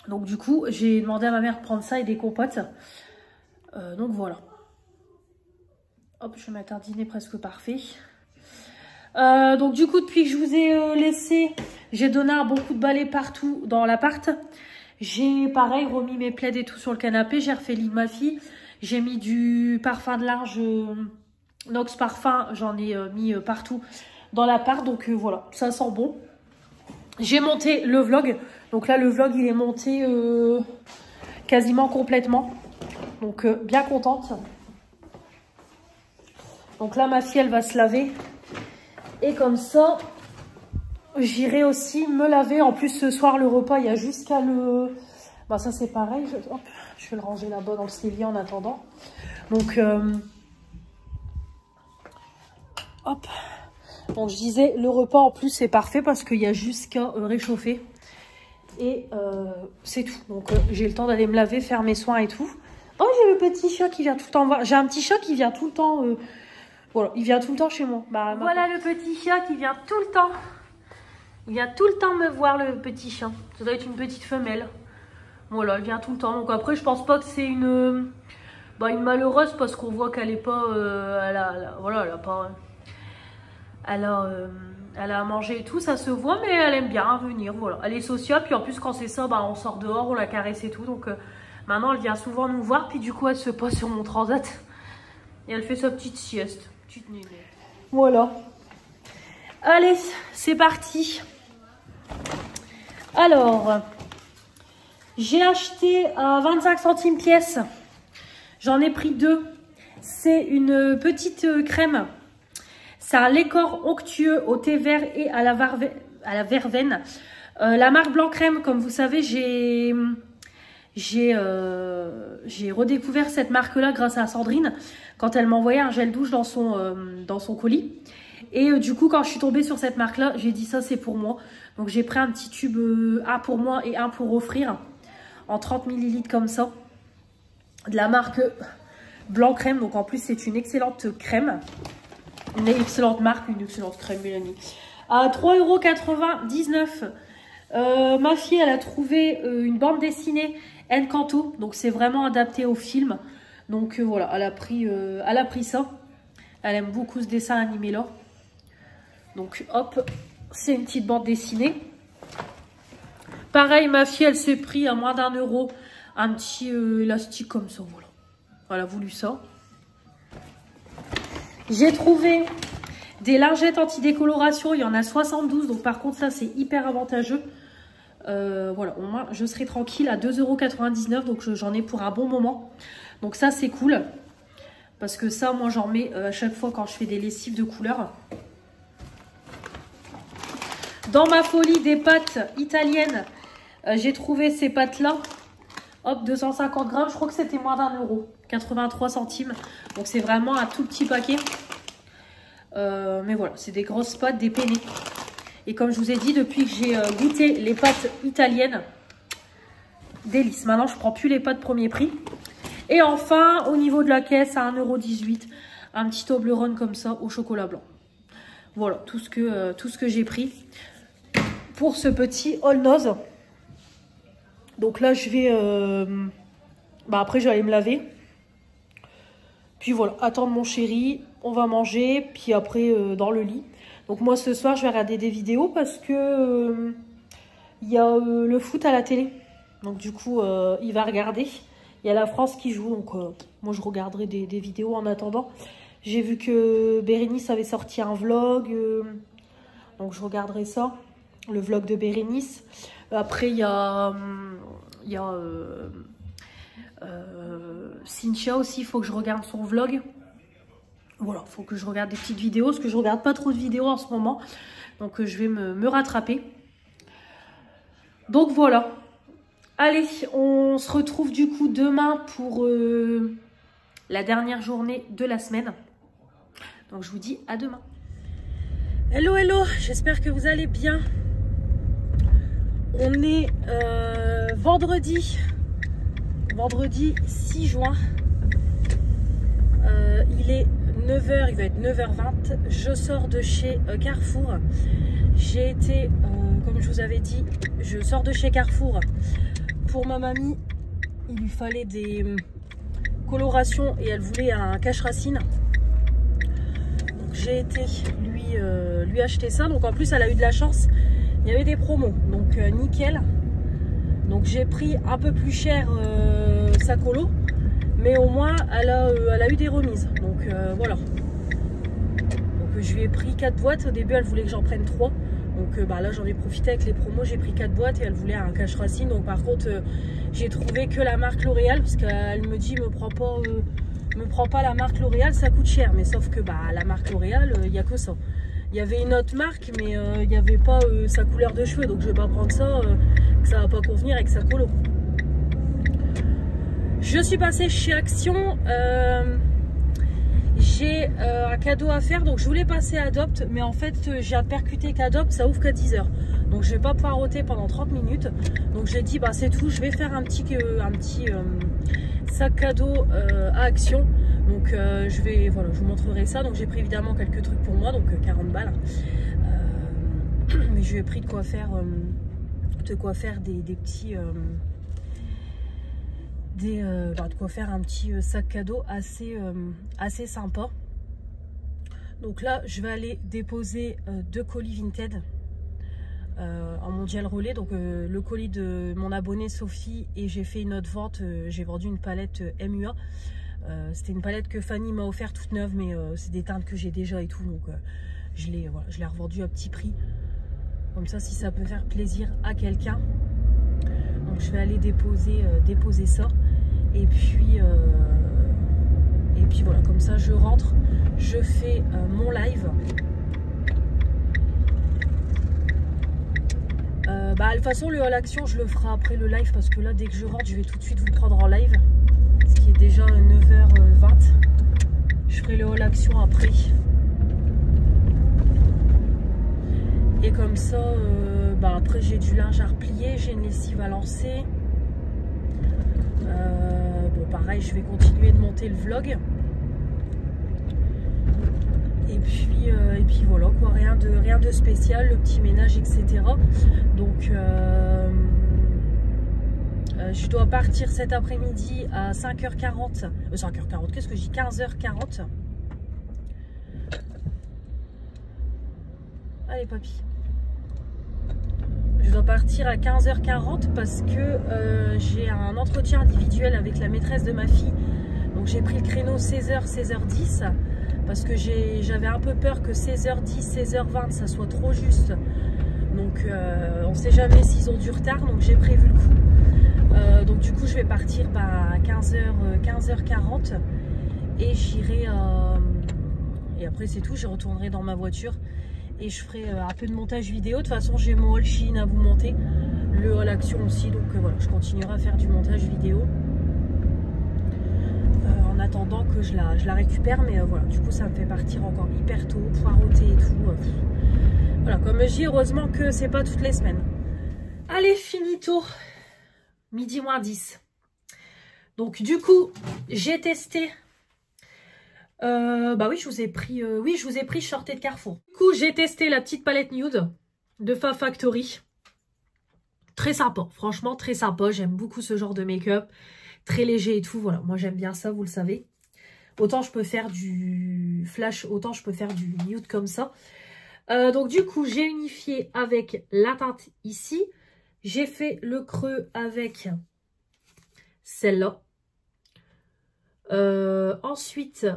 Donc du coup, j'ai demandé à ma mère de prendre ça et des compotes. Donc voilà. Hop, je vais mettre un dîner presque parfait. Donc du coup, depuis que je vous ai laissé, j'ai donné un bon coup de balai partout dans l'appart. J'ai pareil remis mes plaids et tout sur le canapé. J'ai refait le lit de ma fille. J'ai mis du parfum de linge Nox Parfum. J'en ai mis partout dans l'appart. Donc voilà, ça sent bon. J'ai monté le vlog. Donc là, le vlog, il est monté quasiment complètement. Donc, bien contente. Donc là, ma fille, elle va se laver. Et comme ça, j'irai aussi me laver. En plus, ce soir, le repas, il y a jusqu'à le... Bah, ça, c'est pareil. Hop, je vais le ranger là-bas dans le cellier en attendant. Donc, hop. Donc, je disais, le repas, en plus, c'est parfait parce qu'il y a jusqu'à réchauffer. Et c'est tout. Donc, j'ai le temps d'aller me laver, faire mes soins et tout. Oh, j'ai le petit chat qui vient tout le temps voir. J'ai un petit chat qui vient tout le temps... Voilà, il vient tout le temps chez moi. Bah, voilà le petit chat qui vient tout le temps. Il vient tout le temps me voir, le petit chat. Ça doit être une petite femelle. Voilà, elle vient tout le temps. Donc après, je pense pas que c'est une malheureuse parce qu'on voit qu'elle est pas... voilà, elle a pas... Elle a à manger et tout, ça se voit, mais elle aime bien venir. Voilà, elle est sociable. Puis en plus, quand c'est ça, bah, on sort dehors, on la caresse et tout. Donc maintenant, elle vient souvent nous voir. Puis du coup, elle se pose sur mon transat. Et elle fait sa petite sieste. Petite nénette. Voilà. Allez, c'est parti. Alors, j'ai acheté à 25 centimes pièce. J'en ai pris deux. C'est une petite crème. C'est un lait corps onctueux au thé vert et à la verveine. La marque Blanc Crème, comme vous savez, j'ai redécouvert cette marque-là grâce à Sandrine quand elle m'envoyait un gel douche dans son colis. Et du coup, quand je suis tombée sur cette marque-là, j'ai dit ça, c'est pour moi. Donc, j'ai pris un petit tube, un pour moi et un pour offrir, en 30 ml comme ça. De la marque Blanc Crème. Donc, en plus, c'est une excellente crème. Une excellente marque, une excellente crème, Mélanie. À 3,99 €. Ma fille, elle a trouvé une bande dessinée Encanto. Donc, c'est vraiment adapté au film. Donc, voilà, elle a pris ça. Elle aime beaucoup ce dessin animé-là. Donc, hop, c'est une petite bande dessinée. Pareil, ma fille, elle s'est pris à moins d'1 € un petit élastique comme ça, voilà. Elle a voulu ça. J'ai trouvé des lingettes anti-décoloration. Il y en a 72, donc par contre, ça, c'est hyper avantageux. Voilà, au moins, je serai tranquille à 2,99 €, donc j'en ai pour un bon moment. Donc ça, c'est cool. Parce que ça, moi, j'en mets à chaque fois quand je fais des lessives de couleur. Dans ma folie des pâtes italiennes, j'ai trouvé ces pâtes-là. Hop, 250 grammes. Je crois que c'était moins d'1 €. 83 centimes. Donc, c'est vraiment un tout petit paquet. Mais voilà, c'est des grosses pâtes, des penne. Et comme je vous ai dit, depuis que j'ai goûté les pâtes italiennes, délice. Maintenant, je ne prends plus les pâtes premier prix. Et enfin, au niveau de la caisse, à 1,18 €, un petit Toblerone comme ça au chocolat blanc. Voilà, tout ce que j'ai pris pour ce petit All Nose. Donc là, je vais... après, je vais aller me laver. Puis voilà, attendre mon chéri. On va manger. Puis après, dans le lit. Donc moi, ce soir, je vais regarder des vidéos parce que il y a le foot à la télé. Donc du coup, il va regarder. Il y a la France qui joue, donc moi je regarderai des vidéos en attendant. J'ai vu que Bérénice avait sorti un vlog, donc je regarderai ça, le vlog de Bérénice. Après il y a Cynthia aussi, il faut que je regarde son vlog. Voilà, il faut que je regarde des petites vidéos, parce que je regarde pas trop de vidéos en ce moment. Donc je vais me rattraper. Donc voilà. Allez, on se retrouve du coup demain pour la dernière journée de la semaine. Donc je vous dis à demain. Hello, hello, j'espère que vous allez bien. On est vendredi 6 juin. Il est 9 h, il va être 9h20. Je sors de chez Carrefour. J'ai été, comme je vous avais dit, je sors de chez Carrefour. Pour ma mamie, il lui fallait des colorations et elle voulait un cache-racine. Donc j'ai été lui acheter ça. Donc en plus, elle a eu de la chance. Il y avait des promos. Donc nickel. Donc j'ai pris un peu plus cher sa colo. Mais au moins, elle a eu des remises. Donc voilà. Donc je lui ai pris 4 boîtes. Au début, elle voulait que j'en prenne 3. Donc là j'en ai profité avec les promos, j'ai pris 4 boîtes et elle voulait un cache-racine. Donc par contre j'ai trouvé que la marque L'Oréal, parce qu'elle me dit me prends pas la marque L'Oréal, ça coûte cher. Mais sauf que la marque L'Oréal, il n'y a que ça. Il y avait une autre marque mais il n'y avait pas sa couleur de cheveux. Donc je vais pas prendre ça, que ça va pas convenir avec sa colo. Je suis passée chez Action. J'ai un cadeau à faire, donc je voulais passer à Adopt, mais en fait j'ai percuté qu'Adopt ça ouvre qu'à 10 h. Donc je vais pas pouvoir ôter pendant 30 minutes. Donc j'ai dit c'est tout, je vais faire un petit sac cadeau à Action. Donc je vous montrerai ça. Donc j'ai pris évidemment quelques trucs pour moi, donc 40 balles. Mais je lui ai pris de quoi faire des petits... de quoi faire un petit sac cadeau assez sympa. Donc là je vais aller déposer 2 colis Vinted en mondial relais. Donc le colis de mon abonnée Sophie, et j'ai fait une autre vente, j'ai vendu une palette MUA. C'était une palette que Fanny m'a offert toute neuve, mais c'est des teintes que j'ai déjà et tout, donc je l'ai revendue à petit prix, comme ça si ça peut faire plaisir à quelqu'un. Donc je vais aller déposer ça. Et puis voilà, comme ça je rentre, je fais mon live. De toute façon le haul action je le ferai après le live, parce que là dès que je rentre je vais tout de suite vous prendre en live, ce qui est déjà 9 h 20. Je ferai le haul action après. ça, après j'ai du linge à replier, j'ai une lessive à lancer. Bon, pareil, je vais continuer de monter le vlog. Et puis voilà, quoi, rien de spécial, le petit ménage, etc. Donc, je dois partir cet après-midi à 5h40. 5h40, qu'est-ce que je dis? 15h40. Allez, papy. Je dois partir à 15h40 parce que j'ai un entretien individuel avec la maîtresse de ma fille. Donc j'ai pris le créneau 16h, 16h10 parce que j'avais un peu peur que 16h10, 16h20 ça soit trop juste. Donc on ne sait jamais s'ils ont du retard, donc j'ai prévu le coup. Donc du coup je vais partir à 15h40 et j'irai... et après c'est tout, je retournerai dans ma voiture. Et je ferai un peu de montage vidéo. De toute façon, j'ai mon haul Shein à vous monter. Le haul Action aussi. Donc voilà, je continuerai à faire du montage vidéo. En attendant que je la récupère. Mais voilà, du coup, ça me fait partir encore hyper tôt. Poireauté et tout. Voilà, comme je dis, heureusement que c'est pas toutes les semaines. Allez, finito. Midi moins 10. Donc du coup, j'ai testé... oui, je vous ai pris Shorté de Carrefour. Du coup, j'ai testé la petite palette nude de Fab Factory. Très sympa, franchement très sympa. J'aime beaucoup ce genre de make-up, très léger et tout. Voilà, moi j'aime bien ça, vous le savez. Autant je peux faire du flash, autant je peux faire du nude comme ça. Donc du coup, j'ai unifié avec la teinte ici. J'ai fait le creux avec celle-là. Ensuite...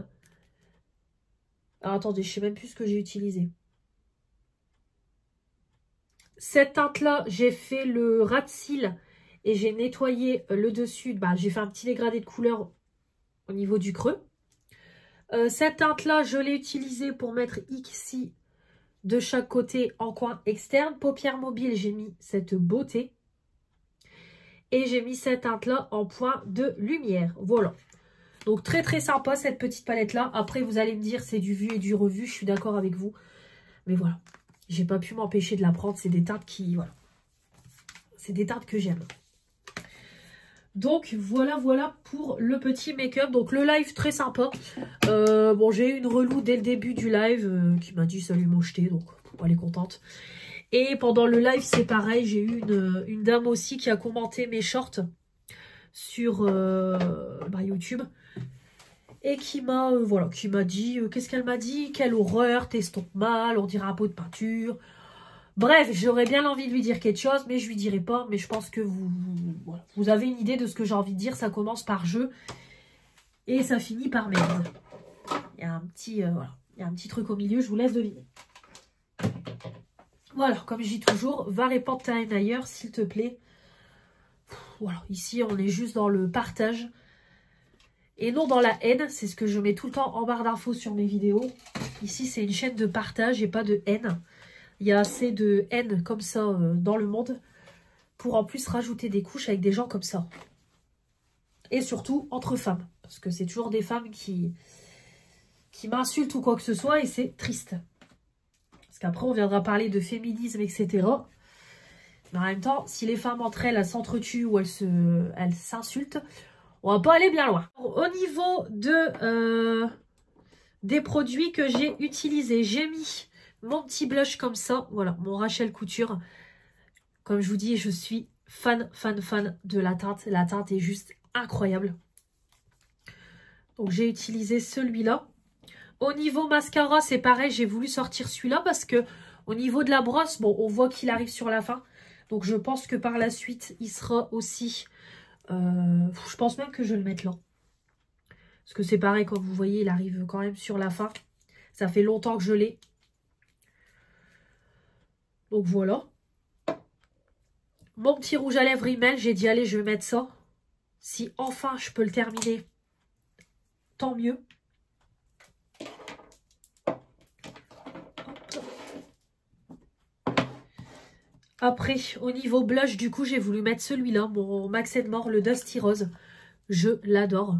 Alors, attendez, je sais même plus ce que j'ai utilisé. Cette teinte-là, j'ai fait le ras de cils et j'ai nettoyé le dessus. J'ai fait un petit dégradé de couleur au niveau du creux. Cette teinte-là, je l'ai utilisée pour mettre ici de chaque côté en coin externe. Paupières mobiles, j'ai mis cette beauté. Et j'ai mis cette teinte-là en point de lumière. Voilà. Donc très très sympa cette petite palette là. Après vous allez me dire c'est du vu et du revu. Je suis d'accord avec vous. Mais voilà. J'ai pas pu m'empêcher de la prendre. C'est des teintes qui... Voilà. C'est des teintes que j'aime. Donc voilà pour le petit make-up. Donc le live très sympa. Bon j'ai eu une relou dès le début du live qui m'a dit salut mon jeté. Donc elle est contente. Et pendant le live c'est pareil. J'ai eu une dame aussi qui a commenté mes shorts sur YouTube. Et qui m'a dit, qu'est-ce qu'elle m'a dit? Quelle horreur, t'estompes mal, on dirait un pot de peinture. Bref, j'aurais bien envie de lui dire quelque chose, mais je lui dirai pas. Mais je pense que vous avez une idée de ce que j'ai envie de dire. Ça commence par jeu et ça finit par merde. Il y a un petit, il y a un petit truc au milieu, je vous laisse deviner. Voilà, comme je dis toujours, va répandre ta haine ailleurs, s'il te plaît. Voilà, ici on est juste dans le partage. Et non dans la haine, c'est ce que je mets tout le temps en barre d'infos sur mes vidéos. Ici, c'est une chaîne de partage et pas de haine. Il y a assez de haine comme ça dans le monde pour en plus rajouter des couches avec des gens comme ça. Et surtout entre femmes. Parce que c'est toujours des femmes qui m'insultent ou quoi que ce soit et c'est triste. Parce qu'après, on viendra parler de féminisme, etc. Mais en même temps, si les femmes entre elles s'entretuent ou elles s'insultent... On va pas aller bien loin. Au niveau des produits que j'ai utilisés, j'ai mis mon petit blush comme ça. Voilà, mon Rachel Couture. Comme je vous dis, je suis fan de la teinte. La teinte est juste incroyable. Donc j'ai utilisé celui-là. Au niveau mascara, c'est pareil. J'ai voulu sortir celui-là parce que au niveau de la brosse, bon, on voit qu'il arrive sur la fin. Donc je pense que par la suite, il sera aussi... je pense même que je vais le mettre là. Parce que c'est pareil, comme vous voyez, il arrive quand même sur la fin. Ça fait longtemps que je l'ai. Donc voilà. Mon petit rouge à lèvres Rimmel, j'ai dit allez, je vais mettre ça. Si enfin je peux le terminer, tant mieux. Après, au niveau blush, du coup, j'ai voulu mettre celui-là, mon Max & More, le Dusty Rose. Je l'adore.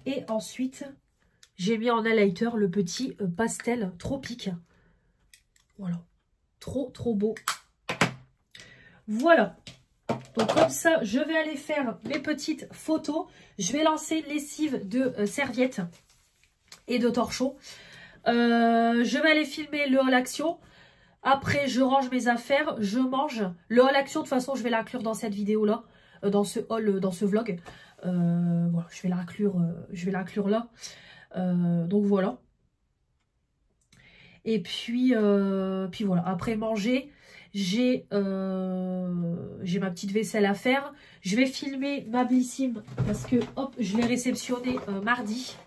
Et ensuite, j'ai mis en highlighter le petit pastel tropique. Voilà, trop beau. Voilà. Donc comme ça, je vais aller faire mes petites photos. Je vais lancer une lessive de serviettes et de torchons. Je vais aller filmer le haul action. Après, je range mes affaires, je mange. Le haul action, de toute façon, je vais l'inclure dans cette vidéo-là, dans ce haul, dans ce vlog. Voilà, je vais l'inclure là. Donc voilà. Et puis voilà. Après manger, j'ai ma petite vaisselle à faire. Je vais filmer ma Blissim parce que hop, je l'ai réceptionné mardi.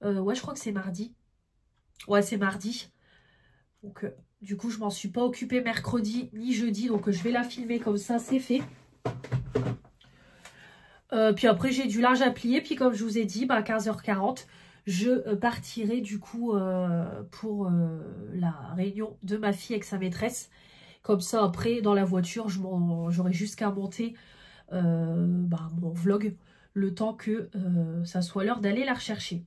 Ouais, je crois que c'est mardi. Ouais, c'est mardi. Donc du coup, je m'en suis pas occupée mercredi ni jeudi. Donc je vais la filmer comme ça, c'est fait. Puis après, j'ai du linge à plier. Puis comme je vous ai dit, à 15h40, je partirai du coup pour la réunion de ma fille avec sa maîtresse. Comme ça, après, dans la voiture, j'aurai juste qu'à monter mon vlog le temps que ça soit l'heure d'aller la rechercher.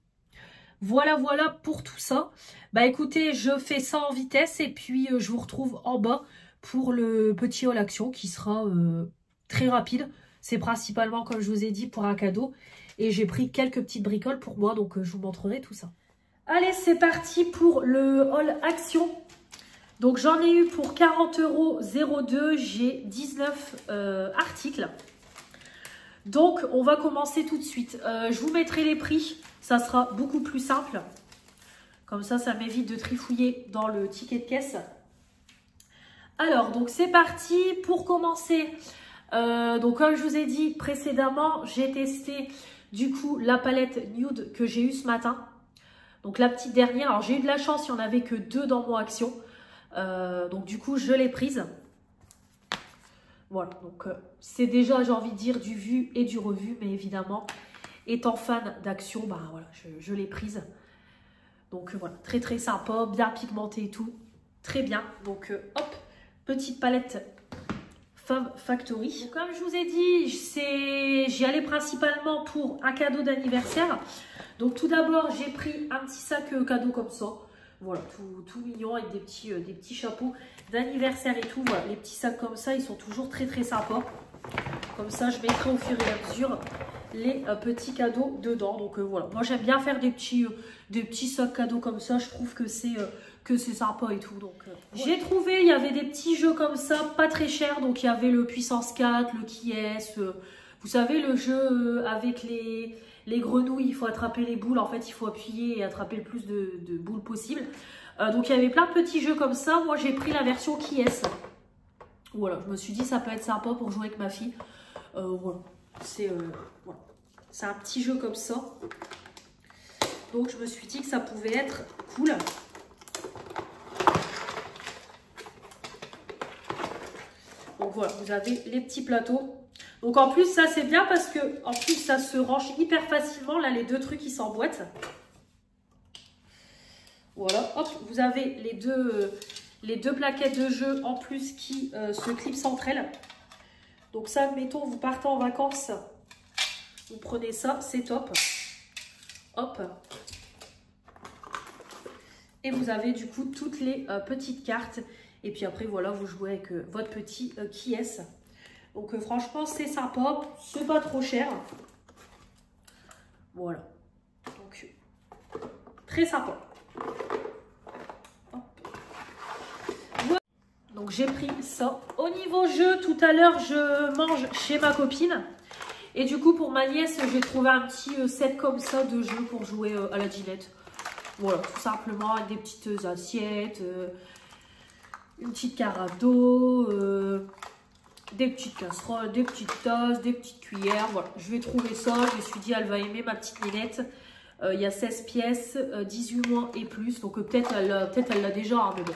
Voilà pour tout ça. Écoutez, je fais ça en vitesse et puis je vous retrouve en bas pour le petit haul action qui sera très rapide. C'est principalement, comme je vous ai dit, pour un cadeau. Et j'ai pris quelques petites bricoles pour moi, donc je vous montrerai tout ça. Allez, c'est parti pour le haul action. Donc j'en ai eu pour 40,02 €. J'ai 19 articles. Donc on va commencer tout de suite. Je vous mettrai les prix. Ça sera beaucoup plus simple. Comme ça m'évite de trifouiller dans le ticket de caisse. Alors, donc c'est parti. Pour commencer, donc comme je vous ai dit précédemment, j'ai testé du coup la palette nude que j'ai eue ce matin. Donc la petite dernière. Alors j'ai eu de la chance, il n'y en avait que 2 dans mon action. Donc du coup, je l'ai prise. Voilà, donc c'est déjà, j'ai envie de dire, du vu et du revu. Mais évidemment, étant fan d'action, voilà, je l'ai prise. Donc voilà, très sympa, bien pigmenté et tout. Très bien. Donc hop, petite palette Femme Factory. Donc, comme je vous ai dit, j'y allais principalement pour un cadeau d'anniversaire. Donc tout d'abord, j'ai pris un petit sac cadeau comme ça. Voilà, tout mignon avec des petits chapeaux d'anniversaire et tout. Voilà, les petits sacs comme ça, ils sont toujours très sympas. Comme ça, je mettrai au fur et à mesure les petits cadeaux dedans. Donc voilà, moi j'aime bien faire des petits sacs cadeaux comme ça. Je trouve que c'est sympa et tout. Donc j'ai trouvé, il y avait des petits jeux comme ça, pas très chers. Donc il y avait le Puissance 4, le Qui est, vous savez, le jeu avec les grenouilles, il faut attraper les boules. En fait, il faut appuyer et attraper le plus de boules possible. Donc il y avait plein de petits jeux comme ça. Moi j'ai pris la version Qui est. Voilà, je me suis dit ça peut être sympa pour jouer avec ma fille. Voilà, c'est un petit jeu comme ça. Donc je me suis dit que ça pouvait être cool. Donc voilà, vous avez les petits plateaux. Donc en plus ça c'est bien parce que en plus ça se range hyper facilement. Là les 2 trucs ils s'emboîtent. Voilà, hop, vous avez les deux plaquettes de jeu en plus qui se clipsent entre elles. Donc ça, admettons, vous partez en vacances, vous prenez ça, c'est top. Hop. Et vous avez du coup toutes les petites cartes. Et puis après, voilà, vous jouez avec votre petit Qui est. Donc franchement, c'est sympa, c'est pas trop cher. Voilà. Donc, très sympa. Donc j'ai pris ça. Au niveau jeu, tout à l'heure, je mange chez ma copine. Et du coup, pour ma nièce, j'ai trouvé un petit set comme ça de jeux pour jouer à la Gillette. Voilà, tout simplement avec des petites assiettes, une petite carafe d'eau, des petites casseroles, des petites tasses, des petites cuillères. Voilà, je vais trouver ça. Je me suis dit, elle va aimer ma petite Ninette. Il y a 16 pièces, 18 mois et plus. Donc peut-être elle l'a déjà, hein, mais bon.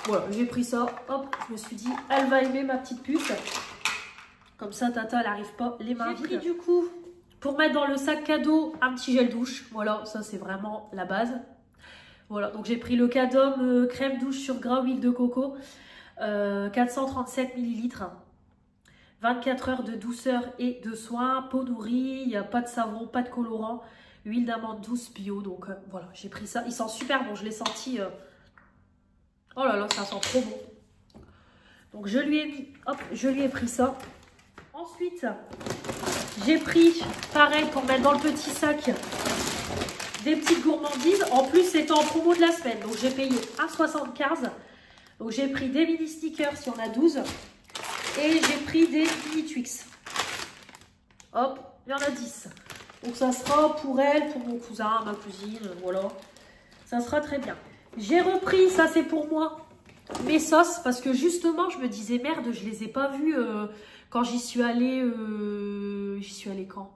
Voilà, j'ai pris ça, hop, je me suis dit, elle va aimer ma petite puce. Comme ça, Tata, elle n'arrive pas les mains vides. J'ai pris du coup, pour mettre dans le sac cadeau, un petit gel douche. Voilà, ça c'est vraiment la base. Voilà, donc j'ai pris le Cadom crème douche sur gras huile de coco. 437 ml. 24 heures de douceur et de soin. Peau nourrie, il n'y a pas de savon, pas de colorant. Huile d'amande douce bio. Donc voilà, j'ai pris ça. Il sent super bon, je l'ai senti... Oh là là, ça sent trop bon. Donc je lui ai mis, hop, je lui ai pris ça. Ensuite, j'ai pris, pareil, pour mettre dans le petit sac, des petites gourmandises. En plus, c'était en promo de la semaine. Donc j'ai payé 1,75 €. Donc j'ai pris des mini stickers, il y en a 12. Et j'ai pris des mini Twix. Hop, il y en a 10. Donc ça sera pour elle, pour mon cousin, ma cousine, voilà. Ça sera très bien. J'ai repris, ça c'est pour moi, mes sauces. Parce que justement, je me disais, merde, je les ai pas vues quand j'y suis allée. J'y suis allée quand?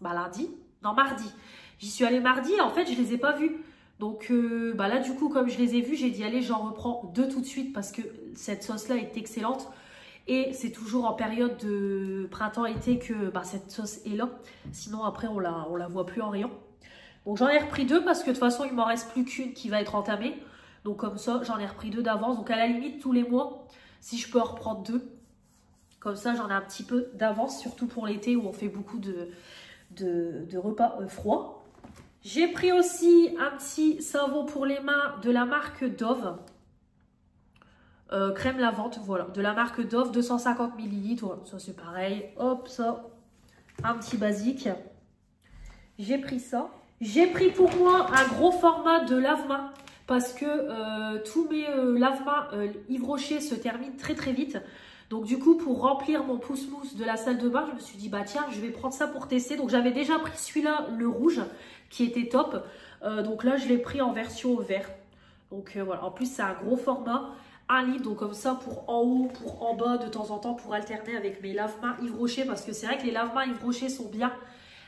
Bah lundi. Non, mardi. J'y suis allée mardi et en fait, je les ai pas vues. Donc bah là, du coup, comme je les ai vues, j'ai dit, allez, j'en reprends 2 tout de suite parce que cette sauce-là est excellente. Et c'est toujours en période de printemps-été que bah, cette sauce est là. Sinon, après, on la voit plus en rayon. Donc, j'en ai repris 2 parce que de toute façon, il m'en reste plus qu'une qui va être entamée. Donc, comme ça, j'en ai repris 2 d'avance. Donc, à la limite, tous les mois, si je peux en reprendre 2. Comme ça, j'en ai un petit peu d'avance, surtout pour l'été où on fait beaucoup de repas froids. J'ai pris aussi un petit savon pour les mains de la marque Dove. Crème lavante, voilà, de la marque Dove, 250 ml. Voilà, ça c'est pareil. Hop, ça, un petit basique. J'ai pris ça. J'ai pris pour moi un gros format de lave-main parce que tous mes lave-mains Yves Rocher se terminent très très vite. Donc du coup, pour remplir mon pouce-mousse de la salle de bain, je me suis dit, bah tiens, je vais prendre ça pour tester. Donc j'avais déjà pris celui-là, le rouge, qui était top. Donc là, je l'ai pris en version vert. Donc voilà, en plus c'est un gros format. 1 litre, donc comme ça pour en haut, pour en bas de temps en temps, pour alterner avec mes lave-mains Yves Rocher, parce que c'est vrai que les lave-mains Yves Rocher sont bien,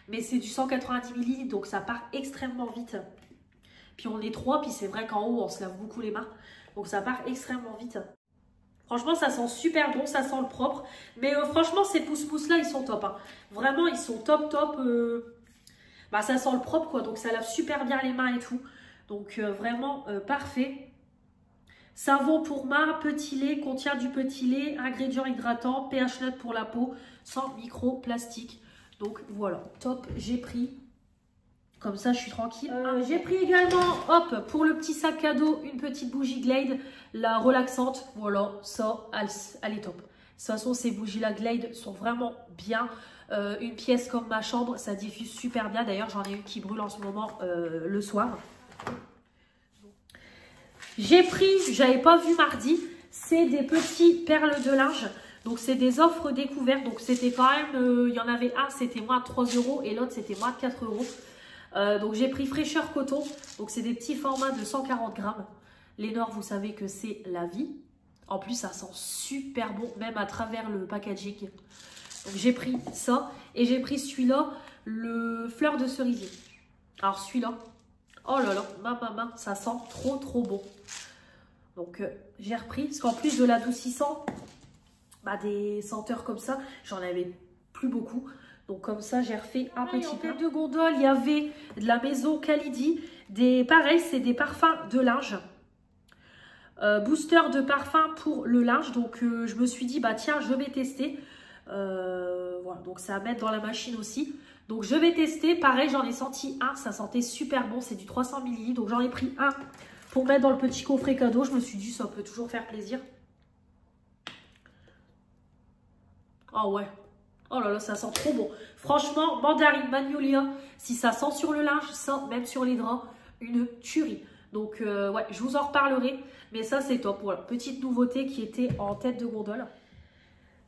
mais c'est du 190 ml, donc ça part extrêmement vite. Puis on est 3, puis c'est vrai qu'en haut on se lave beaucoup les mains, donc ça part extrêmement vite. Franchement ça sent super bon, ça sent le propre, mais franchement ces pousse-pousse là ils sont top, hein. Vraiment ils sont top. Bah, ça sent le propre quoi, donc ça lave super bien les mains et tout, donc vraiment parfait. Savon pour main, petit lait, contient du petit lait, ingrédients hydratants, pH neutre pour la peau, sans microplastique. Donc voilà, top, j'ai pris. Comme ça, je suis tranquille. J'ai pris également, hop, pour le petit sac cadeau, une petite bougie Glade, la relaxante. Voilà, ça, elle est top. De toute façon, ces bougies-là Glade sont vraiment bien. Une pièce comme ma chambre, ça diffuse super bien. D'ailleurs, j'en ai une qui brûle en ce moment le soir. J'ai pris, j'avais pas vu mardi, c'est des petits perles de linge. Donc c'est des offres découvertes. Donc c'était quand même, il y en avait un, c'était moins de 3 € et l'autre c'était moins de 4 €. Donc j'ai pris fraîcheur coton. Donc c'est des petits formats de 140 grammes. Les Nord, vous savez que c'est la vie. En plus ça sent super bon, même à travers le packaging. Donc j'ai pris ça et j'ai pris celui-là, le fleur de cerisier. Alors celui-là. Oh là là, ma, ça sent trop bon. Donc j'ai repris, parce qu'en plus de l'adoucissant, bah, des senteurs comme ça, j'en avais plus beaucoup. Donc comme ça, j'ai refait un petit peu. En tête de gondole, il y avait de la maison Kalidi. Pareil, c'est des parfums de linge. Booster de parfum pour le linge. Donc je me suis dit, bah tiens, je vais tester. Voilà, donc ça à mettre dans la machine aussi. Donc je vais tester, pareil j'en ai senti un, ça sentait super bon, c'est du 300 ml. Donc j'en ai pris un pour mettre dans le petit coffret cadeau. Je me suis dit ça peut toujours faire plaisir. Oh ouais, oh là là ça sent trop bon. Franchement, mandarine, magnolia, si ça sent sur le linge, ça même sur les draps, une tuerie. Donc ouais, je vous en reparlerai, mais ça c'est top. Voilà, petite nouveauté qui était en tête de gondole.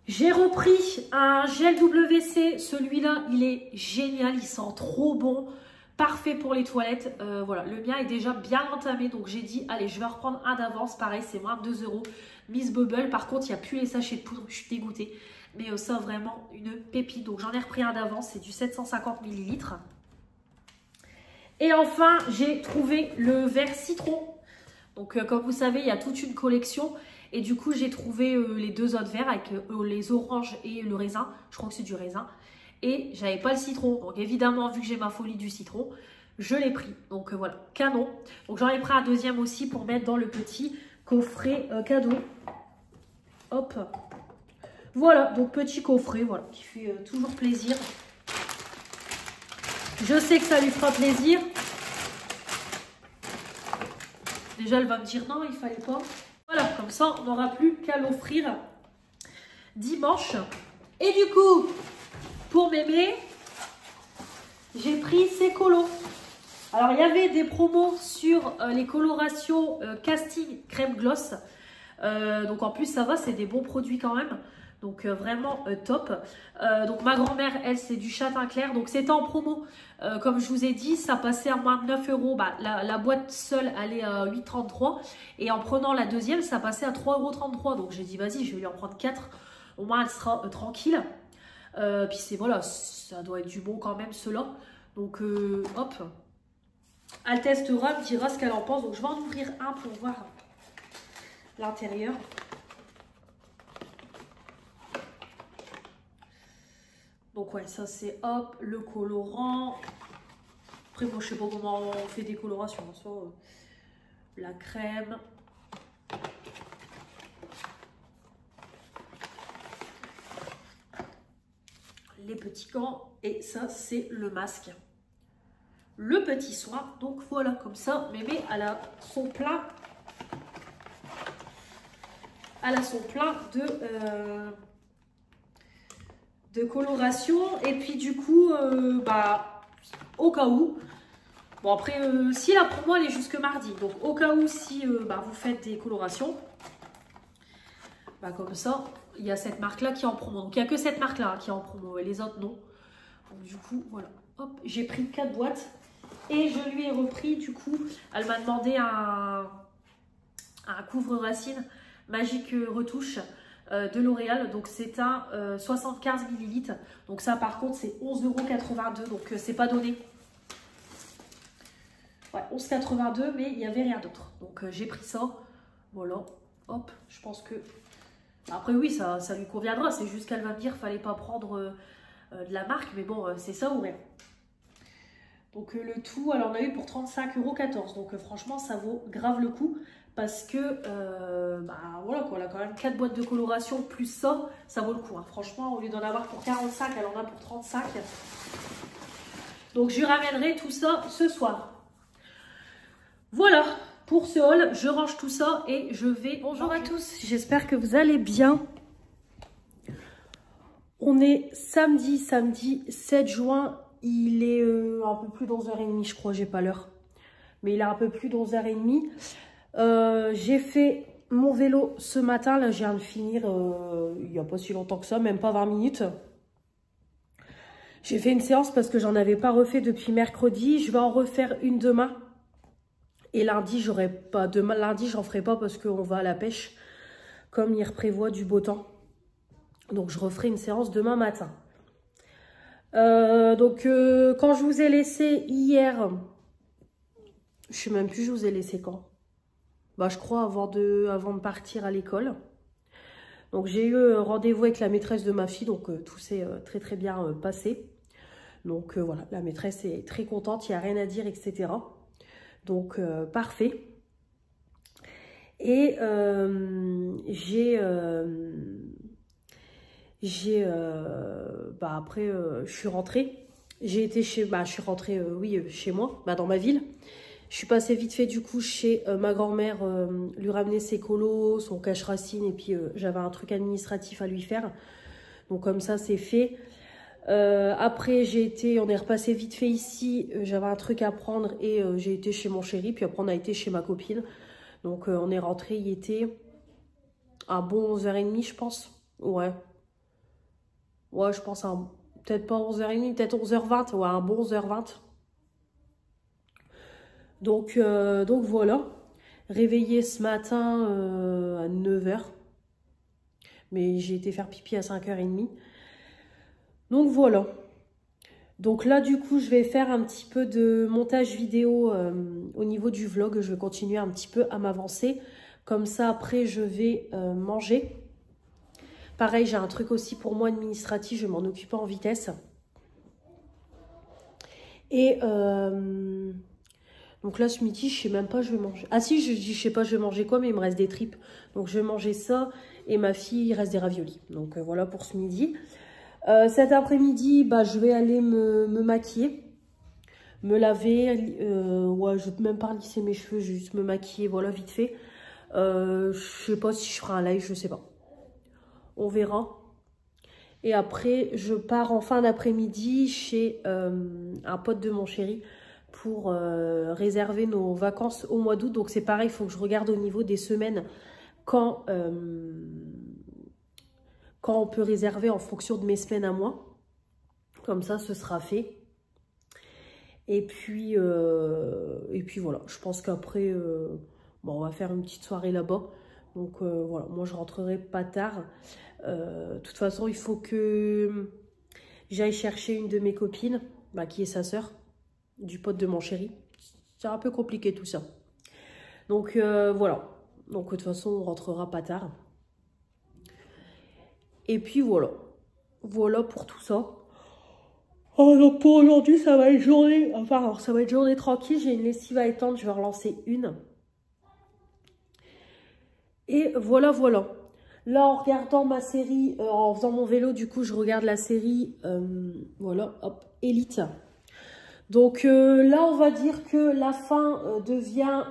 J'ai repris un gel WC, celui-là il est génial, il sent trop bon, parfait pour les toilettes. Voilà, le mien est déjà bien entamé, donc j'ai dit allez je vais reprendre un d'avance, pareil c'est moins de 2 €. Miss Bubble, par contre il n'y a plus les sachets de poudre, je suis dégoûtée, mais ça vraiment une pépite, donc j'en ai repris un d'avance, c'est du 750 ml. Et enfin j'ai trouvé le verre citron, donc comme vous savez il y a toute une collection. Et du coup, j'ai trouvé les 2 autres verres avec les oranges et le raisin. Je crois que c'est du raisin. Et j'avais pas le citron. Donc évidemment, vu que j'ai ma folie du citron, je l'ai pris. Donc voilà, canon. Donc j'en ai pris un deuxième aussi pour mettre dans le petit coffret cadeau. Hop. Voilà, donc petit coffret, voilà, qui fait toujours plaisir. Je sais que ça lui fera plaisir. Déjà, elle va me dire non, il fallait pas. Voilà, comme ça, on n'aura plus qu'à l'offrir dimanche. Et du coup, pour mémé, j'ai pris ces colos. Alors, il y avait des promos sur les colorations casting crème gloss. Donc, en plus, ça va, c'est des bons produits quand même. Donc, vraiment top. Donc, ma grand-mère, elle, c'est du châtain clair. Donc, c'était en promo. Comme je vous ai dit, ça passait à moins de 9 €. Bah, la boîte seule, elle est à 8,33 €. Et en prenant la deuxième, ça passait à 3,33 €. Donc, j'ai dit, vas-y, je vais lui en prendre 4. Au moins, elle sera tranquille. Puis, c'est voilà, ça doit être du bon quand même, ceux-là. Donc, hop. Elle testera, elle me dira ce qu'elle en pense. Donc, je vais en ouvrir un pour voir l'intérieur. Donc, ouais, ça, c'est hop, le colorant. Après, moi, je sais pas comment on fait des colorations. Soit la crème. Les petits gants. Et ça, c'est le masque. Le petit soin. Donc voilà, comme ça, mémé, elle a son plein. Elle a son plein de coloration. Et puis du coup, bah, au cas où. Bon après, si la promo elle est jusque mardi. Donc au cas où, si bah, vous faites des colorations, bah, comme ça, il y a cette marque là qui est en promo. Donc il n'y a que cette marque là qui est en promo et les autres non. Donc du coup, voilà. Hop, j'ai pris 4 boîtes. Et je lui ai repris, du coup, elle m'a demandé un couvre-racine magique retouche de L'Oréal. Donc, c'est un 75 ml. Donc, ça, par contre, c'est 11,82 €. Donc, c'est pas donné. Ouais, 11,82 €, mais il n'y avait rien d'autre. Donc, j'ai pris ça. Voilà. Hop, je pense que... Après, oui, ça lui conviendra. C'est juste qu'elle va me dire qu'il ne fallait pas prendre de la marque. Mais bon, c'est ça ou rien. Donc le tout, alors on a eu pour 35,14 €. Donc franchement, ça vaut grave le coup. Parce que, bah voilà quoi, elle a quand même 4 boîtes de coloration plus ça vaut le coup. Hein. Franchement, au lieu d'en avoir pour 45, elle en a pour 35. Donc je lui ramènerai tout ça ce soir. Voilà, pour ce haul, je range tout ça et je vais... Bonjour à tous, j'espère que vous allez bien. On est samedi 7 juin. Il est un peu plus d'11h30, je crois, j'ai pas l'heure. Mais il est un peu plus d'11h30. J'ai fait mon vélo ce matin. Là, je viens de finir il n'y a pas si longtemps que ça, même pas 20 minutes. J'ai fait une séance parce que j'en avais pas refait depuis mercredi. Je vais en refaire une demain. Et lundi, j'aurai pas. Demain, lundi, j'en ferai pas parce qu'on va à la pêche. Comme il prévoit du beau temps. Donc, je referai une séance demain matin. Donc, quand je vous ai laissé hier, je sais même plus, je vous ai laissé quand. Bah, je crois avant de partir à l'école. Donc, j'ai eu rendez-vous avec la maîtresse de ma fille, donc tout s'est très très bien passé. Donc, voilà, la maîtresse est très contente, il n'y a rien à dire, etc. Donc, parfait. Et bah après je suis rentrée, j'ai été chez je suis rentrée oui chez moi, dans ma ville. Je suis passée vite fait du coup chez ma grand-mère, lui ramener ses colos, son cache-racine et puis j'avais un truc administratif à lui faire. Donc comme ça c'est fait. Après on est repassé vite fait ici, j'avais un truc à prendre et j'ai été chez mon chéri, puis après on a été chez ma copine. Donc on est rentré, il était à bon 11h30 je pense. Ouais, je pense peut-être pas 11h30, peut-être 11h20. Ouais, un bon 11h20. Donc voilà. Réveillée ce matin à 9h. Mais j'ai été faire pipi à 5h30. Donc voilà. Donc là, du coup, je vais faire un petit peu de montage vidéo au niveau du vlog. Je vais continuer un petit peu à m'avancer. Comme ça, après, je vais manger. Pareil, j'ai un truc aussi pour moi administratif, je vais m'en occuper en vitesse. Et donc là, ce midi, je sais même pas, je vais manger. Ah si, je sais pas, je vais manger quoi, mais il me reste des tripes. Donc je vais manger ça et ma fille, il reste des raviolis. Donc voilà pour ce midi. Cet après-midi, bah, je vais aller me maquiller, me laver. Ouais, je vais même pas lisser mes cheveux, je vais juste me maquiller, voilà, vite fait. Je sais pas si je ferai un live, je sais pas. On verra. Et après, je pars en fin d'après-midi chez un pote de mon chéri pour réserver nos vacances au mois d'août. Donc c'est pareil, il faut que je regarde au niveau des semaines quand on peut réserver en fonction de mes semaines à moi. Comme ça, ce sera fait. Et puis voilà, je pense qu'après, bon, on va faire une petite soirée là-bas. Donc voilà, moi je rentrerai pas tard. De toute façon, il faut que j'aille chercher une de mes copines, bah, qui est sa sœur, du pote de mon chéri. C'est un peu compliqué tout ça. Donc voilà. Donc de toute façon, on rentrera pas tard. Et puis voilà. Voilà pour tout ça. Oh, donc pour aujourd'hui, ça va être journée. Enfin, alors ça va être journée tranquille. J'ai une lessive à étendre, je vais relancer une. Et voilà, voilà. Là, en regardant ma série, en faisant mon vélo, du coup, je regarde la série, voilà, hop, Élite. Donc là, on va dire que la fin devient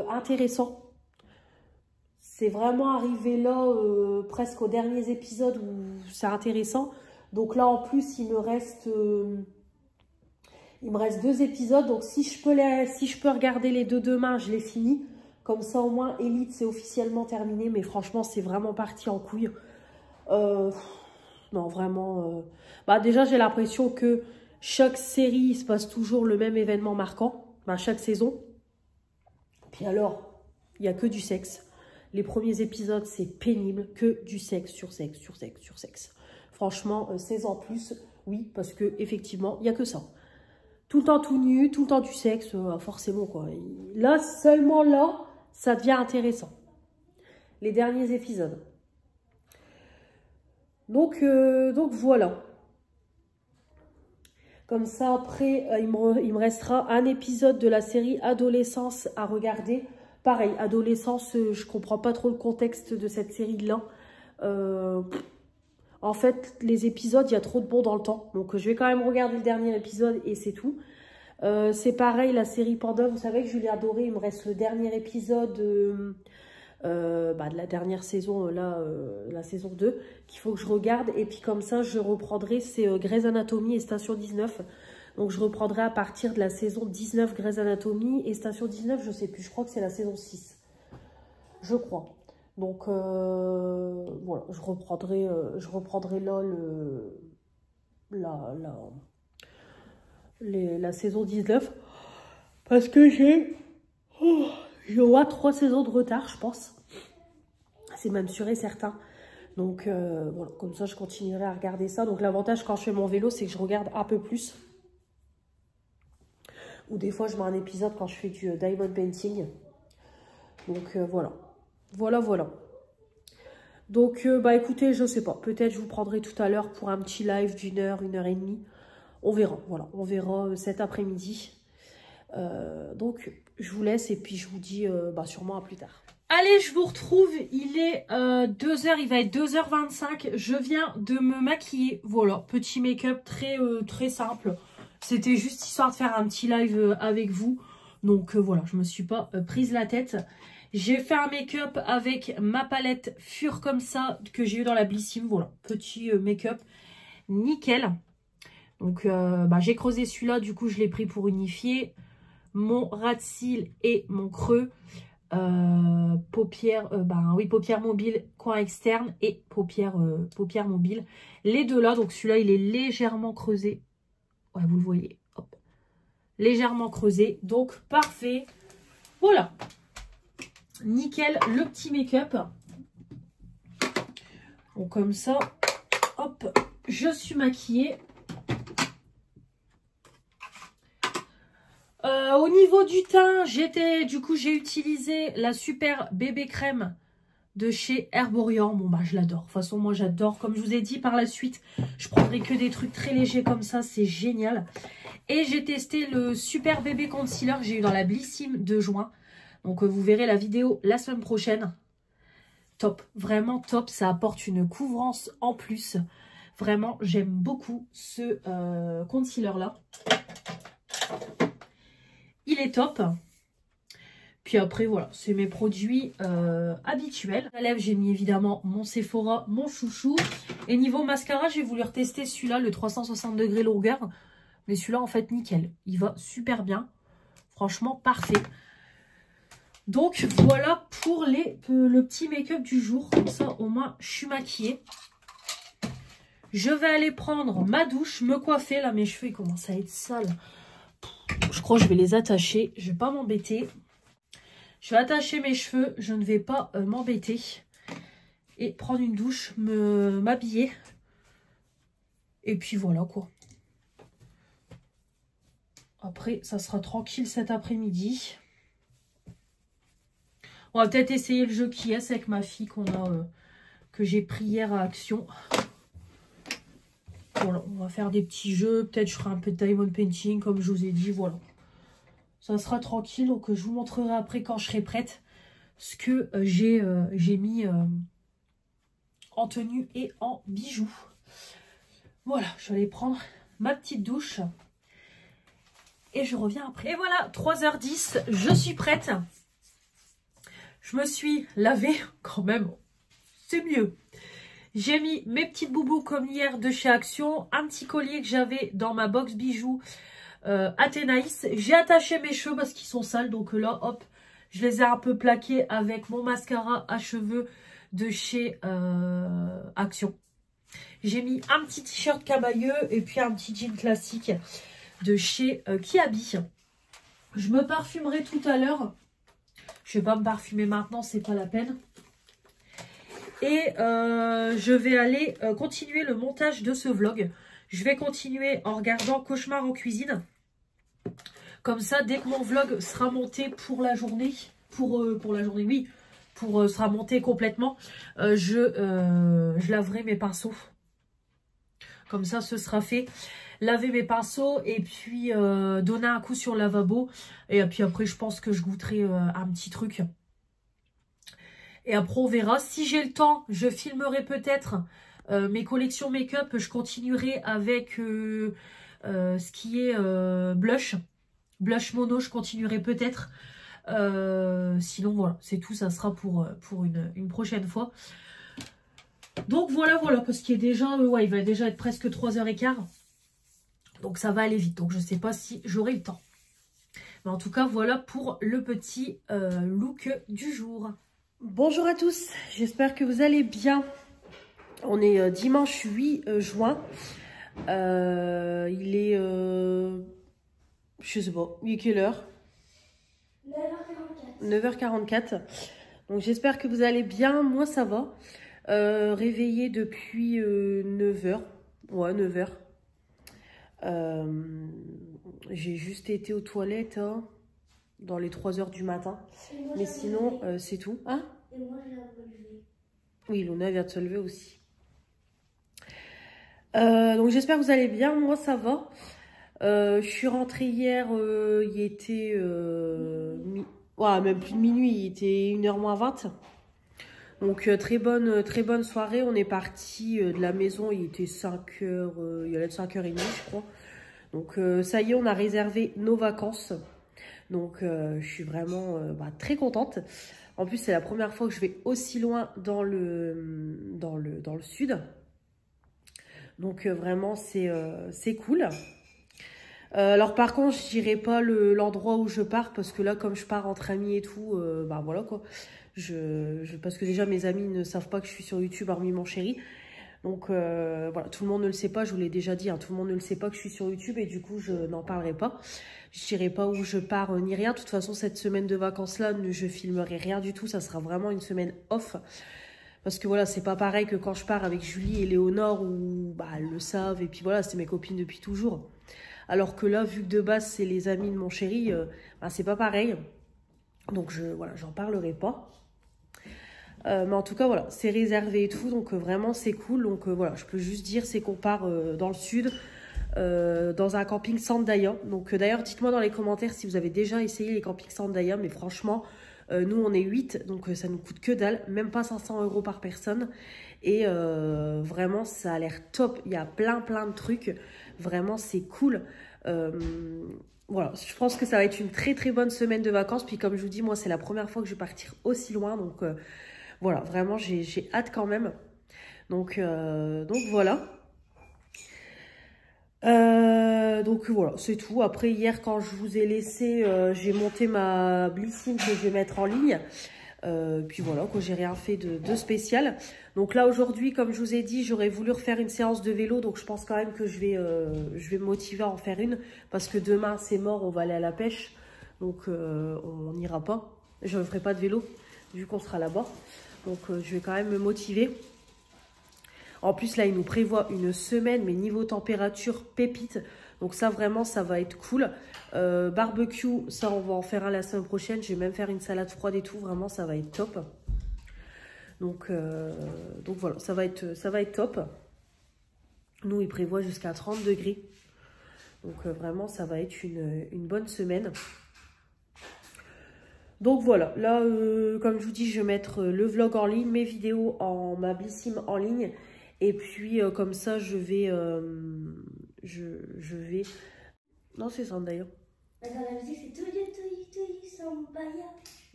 intéressant. C'est vraiment arrivé là, presque aux derniers épisodes où c'est intéressant. Donc là, en plus, il me reste 2 épisodes. Donc si je peux regarder les 2 demain, je les finis. Comme ça, au moins, Élite, c'est officiellement terminé. Mais franchement, c'est vraiment parti en couille. Non, vraiment. Bah, déjà, j'ai l'impression que chaque série, il se passe toujours le même événement marquant. Bah, chaque saison. Puis alors, il n'y a que du sexe. Les premiers épisodes, c'est pénible. Que du sexe, sur sexe, sur sexe, sur sexe. Franchement, 16 ans plus, oui, parce que effectivement, il n'y a que ça. Tout le temps tout nu, tout le temps du sexe, forcément, quoi. Là, seulement là, ça devient intéressant. Les derniers épisodes. Donc voilà. Comme ça, après, il me restera un épisode de la série Adolescence à regarder. Pareil, Adolescence, je comprends pas trop le contexte de cette série-là. En fait, les épisodes, il y a trop de bons dans le temps. Donc, je vais quand même regarder le dernier épisode et c'est tout. C'est pareil, la série Panda, vous savez que je l'ai adorée. Il me reste le dernier épisode de la dernière saison, la saison 2, qu'il faut que je regarde. Et puis comme ça, je reprendrai, c'est Grey's Anatomy et Station 19. Donc, je reprendrai à partir de la saison 19 Grey's Anatomy. Et Station 19, je sais plus, je crois que c'est la saison 6. Je crois. Donc, voilà, je reprendrai là la saison 19. Parce que j'ai au moins 3 saisons de retard, je pense. C'est même sûr et certain. Donc, voilà, comme ça, je continuerai à regarder ça. Donc, l'avantage quand je fais mon vélo, c'est que je regarde un peu plus. Ou des fois, je mets un épisode quand je fais du diamond painting. Donc, voilà. Voilà. Donc, bah écoutez, je sais pas. Peut-être je vous prendrai tout à l'heure pour un petit live d'1 heure, 1 heure et demie. On verra, voilà. On verra cet après-midi. Donc, je vous laisse et puis je vous dis sûrement à plus tard. Allez, je vous retrouve. Il est 2 h, il va être 2h25. Je viens de me maquiller. Voilà, petit make-up très simple. C'était juste histoire de faire un petit live avec vous. Donc, voilà, je me suis pas prise la tête. J'ai fait un make-up avec ma palette Fure comme ça que j'ai eu dans la Blissim. Voilà, petit make-up nickel. Donc, j'ai creusé celui-là. Du coup, je l'ai pris pour unifier mon ras de cils et mon creux. Paupières mobiles, coin externe et paupières mobiles. Les deux là, donc celui-là, il est légèrement creusé. Ouais, vous le voyez. Hop. Légèrement creusé. Donc, parfait. Voilà. Nickel, le petit make-up. Donc comme ça, hop, je suis maquillée. Au niveau du teint, j'ai utilisé la super bébé crème de chez Herborian. Bon, je l'adore. De toute façon, moi, j'adore. Comme je vous ai dit, par la suite, je prendrai que des trucs très légers comme ça. C'est génial. Et j'ai testé le super bébé concealer que j'ai eu dans la Blissim de juin. Donc, vous verrez la vidéo la semaine prochaine. Top, vraiment top. Ça apporte une couvrance en plus. Vraiment, j'aime beaucoup ce concealer-là. Il est top. Puis après, voilà, c'est mes produits habituels. À lèvres, j'ai mis évidemment mon Sephora, mon chouchou. Et niveau mascara, j'ai voulu retester celui-là, le 360 degrés longueur. Mais celui-là, en fait, nickel. Il va super bien. Franchement, parfait. Donc, voilà pour le petit make-up du jour. Comme ça, au moins, je suis maquillée. Je vais aller prendre ma douche, me coiffer. Là, mes cheveux, ils commencent à être sales. Je crois que je vais les attacher. Je vais pas m'embêter. Je vais attacher mes cheveux, je ne vais pas m'embêter. Et prendre une douche, m'habiller. Et puis voilà quoi. Après, ça sera tranquille cet après-midi. On va peut-être essayer le jeu qui est avec ma fille que j'ai pris hier à Action. Voilà, on va faire des petits jeux. Peut-être je ferai un peu de diamond painting comme je vous ai dit, voilà. Ça sera tranquille, donc je vous montrerai après quand je serai prête ce que j'ai mis en tenue et en bijoux. Voilà, je vais aller prendre ma petite douche et je reviens après. Et voilà, 3h10, je suis prête. Je me suis lavée quand même, c'est mieux. J'ai mis mes petites boubous comme hier de chez Action, un petit collier que j'avais dans ma box bijoux Athénaïs. J'ai attaché mes cheveux parce qu'ils sont sales, donc là, hop, je les ai un peu plaqués avec mon mascara à cheveux de chez Action. J'ai mis un petit t-shirt camailleux et puis un petit jean classique de chez Kiabi. Je me parfumerai tout à l'heure. Je vais pas me parfumer maintenant, c'est pas la peine. Et je vais aller continuer le montage de ce vlog. Je vais continuer en regardant Cauchemar en cuisine. Comme ça, dès que mon vlog sera monté pour la journée, sera monté complètement, je laverai mes pinceaux. Comme ça, ce sera fait. Laver mes pinceaux et puis donner un coup sur le lavabo. Et puis après, je pense que je goûterai un petit truc. Et après, on verra. Si j'ai le temps, je filmerai peut-être mes collections make-up. Je continuerai avec ce qui est blush. Blush mono, je continuerai peut-être. Sinon, voilà, c'est tout. Ça sera pour une prochaine fois. Donc, voilà, parce qu'il est déjà... ouais, il va déjà être presque 3h15. Donc, ça va aller vite. Donc, je ne sais pas si j'aurai le temps. Mais en tout cas, voilà pour le petit look du jour. Bonjour à tous, j'espère que vous allez bien. On est dimanche 8 juin. Il est... je sais pas, il est quelle heure? 9h44. Donc j'espère que vous allez bien, moi ça va. Réveillée depuis 9h. Ouais, 9h. J'ai juste été aux toilettes dans les 3h du matin. Mais sinon, c'est tout. Hein? Et moi, je viens de me lever. Oui, Luna vient de se lever aussi. Donc j'espère que vous allez bien. Moi, ça va. Je suis rentrée hier. Il était... ouais, même plus de minuit. Il était 1h moins 20. Donc très bonne soirée. On est parti de la maison. Il était 5h. Il allait être 5h30, je crois. Donc ça y est, on a réservé nos vacances. Donc je suis vraiment très contente. En plus, c'est la première fois que je vais aussi loin dans le sud. Donc vraiment, c'est cool. Alors par contre, je dirais pas l'endroit où je pars. Parce que là, comme je pars entre amis et tout, voilà quoi. Parce que déjà, mes amis ne savent pas que je suis sur YouTube, hormis mon chéri. Donc voilà, tout le monde ne le sait pas, je vous l'ai déjà dit, hein, tout le monde ne le sait pas que je suis sur YouTube et du coup je n'en parlerai pas. Je dirai pas où je pars ni rien. De toute façon, cette semaine de vacances-là, je filmerai rien du tout. Ça sera vraiment une semaine off. Parce que voilà, c'est pas pareil que quand je pars avec Julie et Léonore où elles le savent. Et puis voilà, c'est mes copines depuis toujours. Alors que là, vu que de base, c'est les amis de mon chéri, c'est pas pareil. Donc voilà, j'en parlerai pas. Mais en tout cas, voilà, c'est réservé et tout. Donc vraiment, c'est cool. Donc voilà, je peux juste dire, c'est qu'on part dans le sud. Dans un camping Sandaia. Donc d'ailleurs, dites-moi dans les commentaires si vous avez déjà essayé les campings Sandaia. Mais franchement, nous on est 8, donc ça nous coûte que dalle, même pas 500 € par personne. Et vraiment, ça a l'air top. Il y a plein de trucs. Vraiment, c'est cool. voilà, je pense que ça va être une très très bonne semaine de vacances. Puis comme je vous dis, moi c'est la première fois que je vais partir aussi loin. Donc voilà, vraiment j'ai hâte quand même. Donc voilà. Donc voilà, c'est tout. Après hier quand je vous ai laissé, j'ai monté ma Blyssine que je vais mettre en ligne. Puis voilà, quoi, j'ai rien fait de spécial. Donc là aujourd'hui, comme je vous ai dit, j'aurais voulu refaire une séance de vélo. Donc je pense quand même que je vais me motiver à en faire une. Parce que demain c'est mort, on va aller à la pêche. Donc on n'ira pas. Je ne ferai pas de vélo vu qu'on sera là-bas. Donc je vais quand même me motiver. En plus là il nous prévoit une semaine, mais niveau température pépite. Donc ça vraiment ça va être cool. Barbecue, ça on va en faire un la semaine prochaine. Je vais même faire une salade froide et tout. Vraiment ça va être top. Donc voilà, ça va être top. Nous il prévoit jusqu'à 30 degrés. Donc vraiment ça va être une bonne semaine. Donc voilà, là comme je vous dis, je vais mettre le vlog en ligne, mes vidéos en ma Blyssime en ligne. Et puis comme ça je vais non c'est Zendaya. Dans la musique c'est Toyi Sambaya.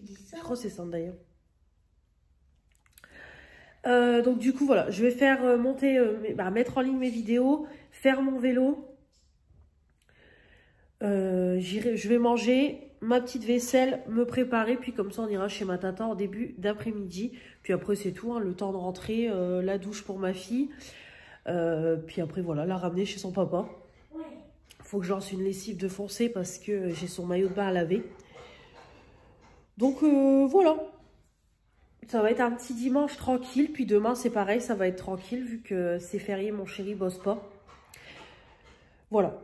Je crois que c'est Zendaya. Donc du coup voilà, je vais faire mettre en ligne mes vidéos, faire mon vélo. Je vais manger ma petite vaisselle, me préparer, puis comme ça on ira chez ma tata en début d'après-midi. Puis après c'est tout, hein, le temps de rentrer, la douche pour ma fille. Puis après voilà, la ramener chez son papa. Faut que je lance une lessive de foncé parce que j'ai son maillot de bain à laver. Donc voilà. Ça va être un petit dimanche tranquille. Puis demain c'est pareil, ça va être tranquille vu que c'est férié, mon chéri bosse pas. Voilà.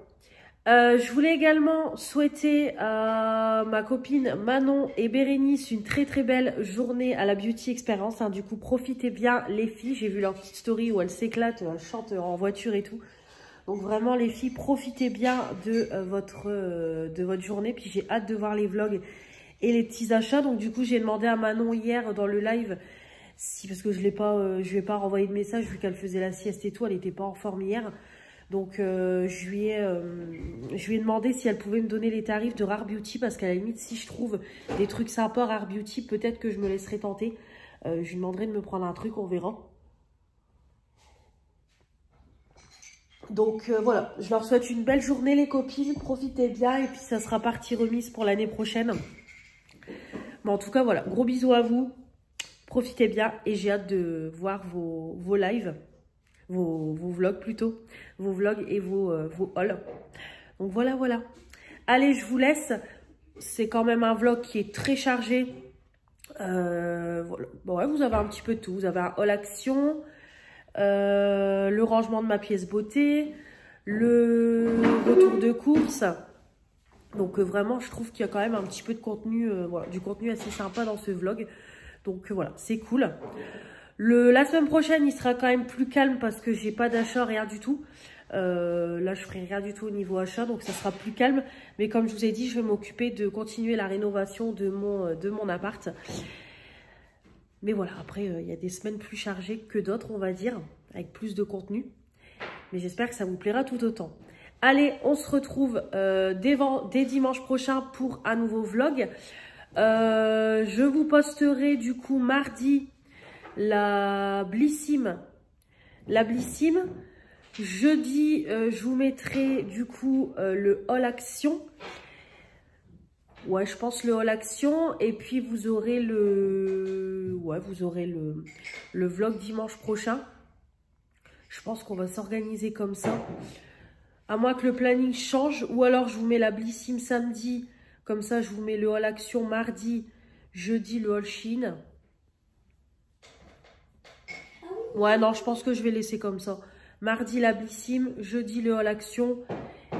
Je voulais également souhaiter à ma copine Manon et Bérénice une très très belle journée à la Beauty Experience. Hein. Du coup, profitez bien les filles. J'ai vu leur petite story où elles s'éclatent, elles chantent en voiture et tout. Donc vraiment les filles, profitez bien de votre journée. Puis j'ai hâte de voir les vlogs et les petits achats. Donc du coup, j'ai demandé à Manon hier dans le live, parce que je lui ai pas renvoyé de message vu qu'elle faisait la sieste et tout. Elle n'était pas en forme hier. Donc je lui ai demandé si elle pouvait me donner les tarifs de Rare Beauty, parce qu'à la limite si je trouve des trucs sympas Rare Beauty, peut-être que je me laisserai tenter. Je lui demanderai de me prendre un truc, on verra. Donc voilà, je leur souhaite une belle journée les copines, profitez bien et puis ça sera partie remise pour l'année prochaine. Mais en tout cas voilà, gros bisous à vous, profitez bien et j'ai hâte de voir vos lives. Vos vlogs plutôt, vos vlogs et vos hauls. Donc voilà. Allez, je vous laisse. C'est quand même un vlog qui est très chargé. Voilà. Bon, ouais, vous avez un petit peu de tout. Vous avez un haul action, le rangement de ma pièce beauté, le retour de course. Donc vraiment, je trouve qu'il y a quand même un petit peu de contenu, voilà, du contenu assez sympa dans ce vlog. Donc voilà, c'est cool. La semaine prochaine, il sera quand même plus calme parce que j'ai pas d'achat, rien du tout. Là, je ferai rien du tout au niveau achat, donc ça sera plus calme. Mais comme je vous ai dit, je vais m'occuper de continuer la rénovation de mon appart. Mais voilà, après, il y a des semaines plus chargées que d'autres, on va dire, avec plus de contenu. Mais j'espère que ça vous plaira tout autant. Allez, on se retrouve dès dimanche prochain pour un nouveau vlog. Je vous posterai du coup mardi la Blyssime. Jeudi, je vous mettrai du coup le haul action. Ouais, je pense le haul action. Et puis vous aurez le vlog dimanche prochain. Je pense qu'on va s'organiser comme ça. À moins que le planning change. Ou alors je vous mets la Blyssime samedi. Comme ça, je vous mets le haul action mardi. Jeudi, le haul Chine. Ouais, non, je pense que je vais laisser comme ça. Mardi, la Blyssime. Jeudi, le haul action.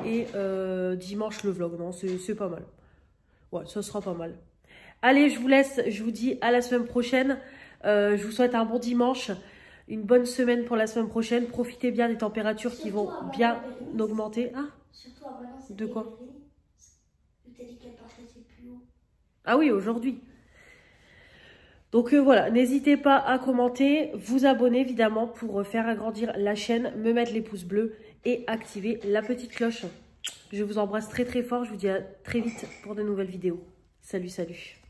Et dimanche, le vlog. Non, c'est pas mal. Ouais, ça sera pas mal. Allez, je vous laisse. Je vous dis à la semaine prochaine. Je vous souhaite un bon dimanche. Une bonne semaine pour la semaine prochaine. Profitez bien des températures qui vont bien augmenter. Ah, surtout à Valence. De quoi? Plus haut. Ah oui, aujourd'hui. Donc voilà, n'hésitez pas à commenter, vous abonner évidemment pour faire agrandir la chaîne, me mettre les pouces bleus et activer la petite cloche. Je vous embrasse très très fort. Je vous dis à très vite pour de nouvelles vidéos. Salut, salut.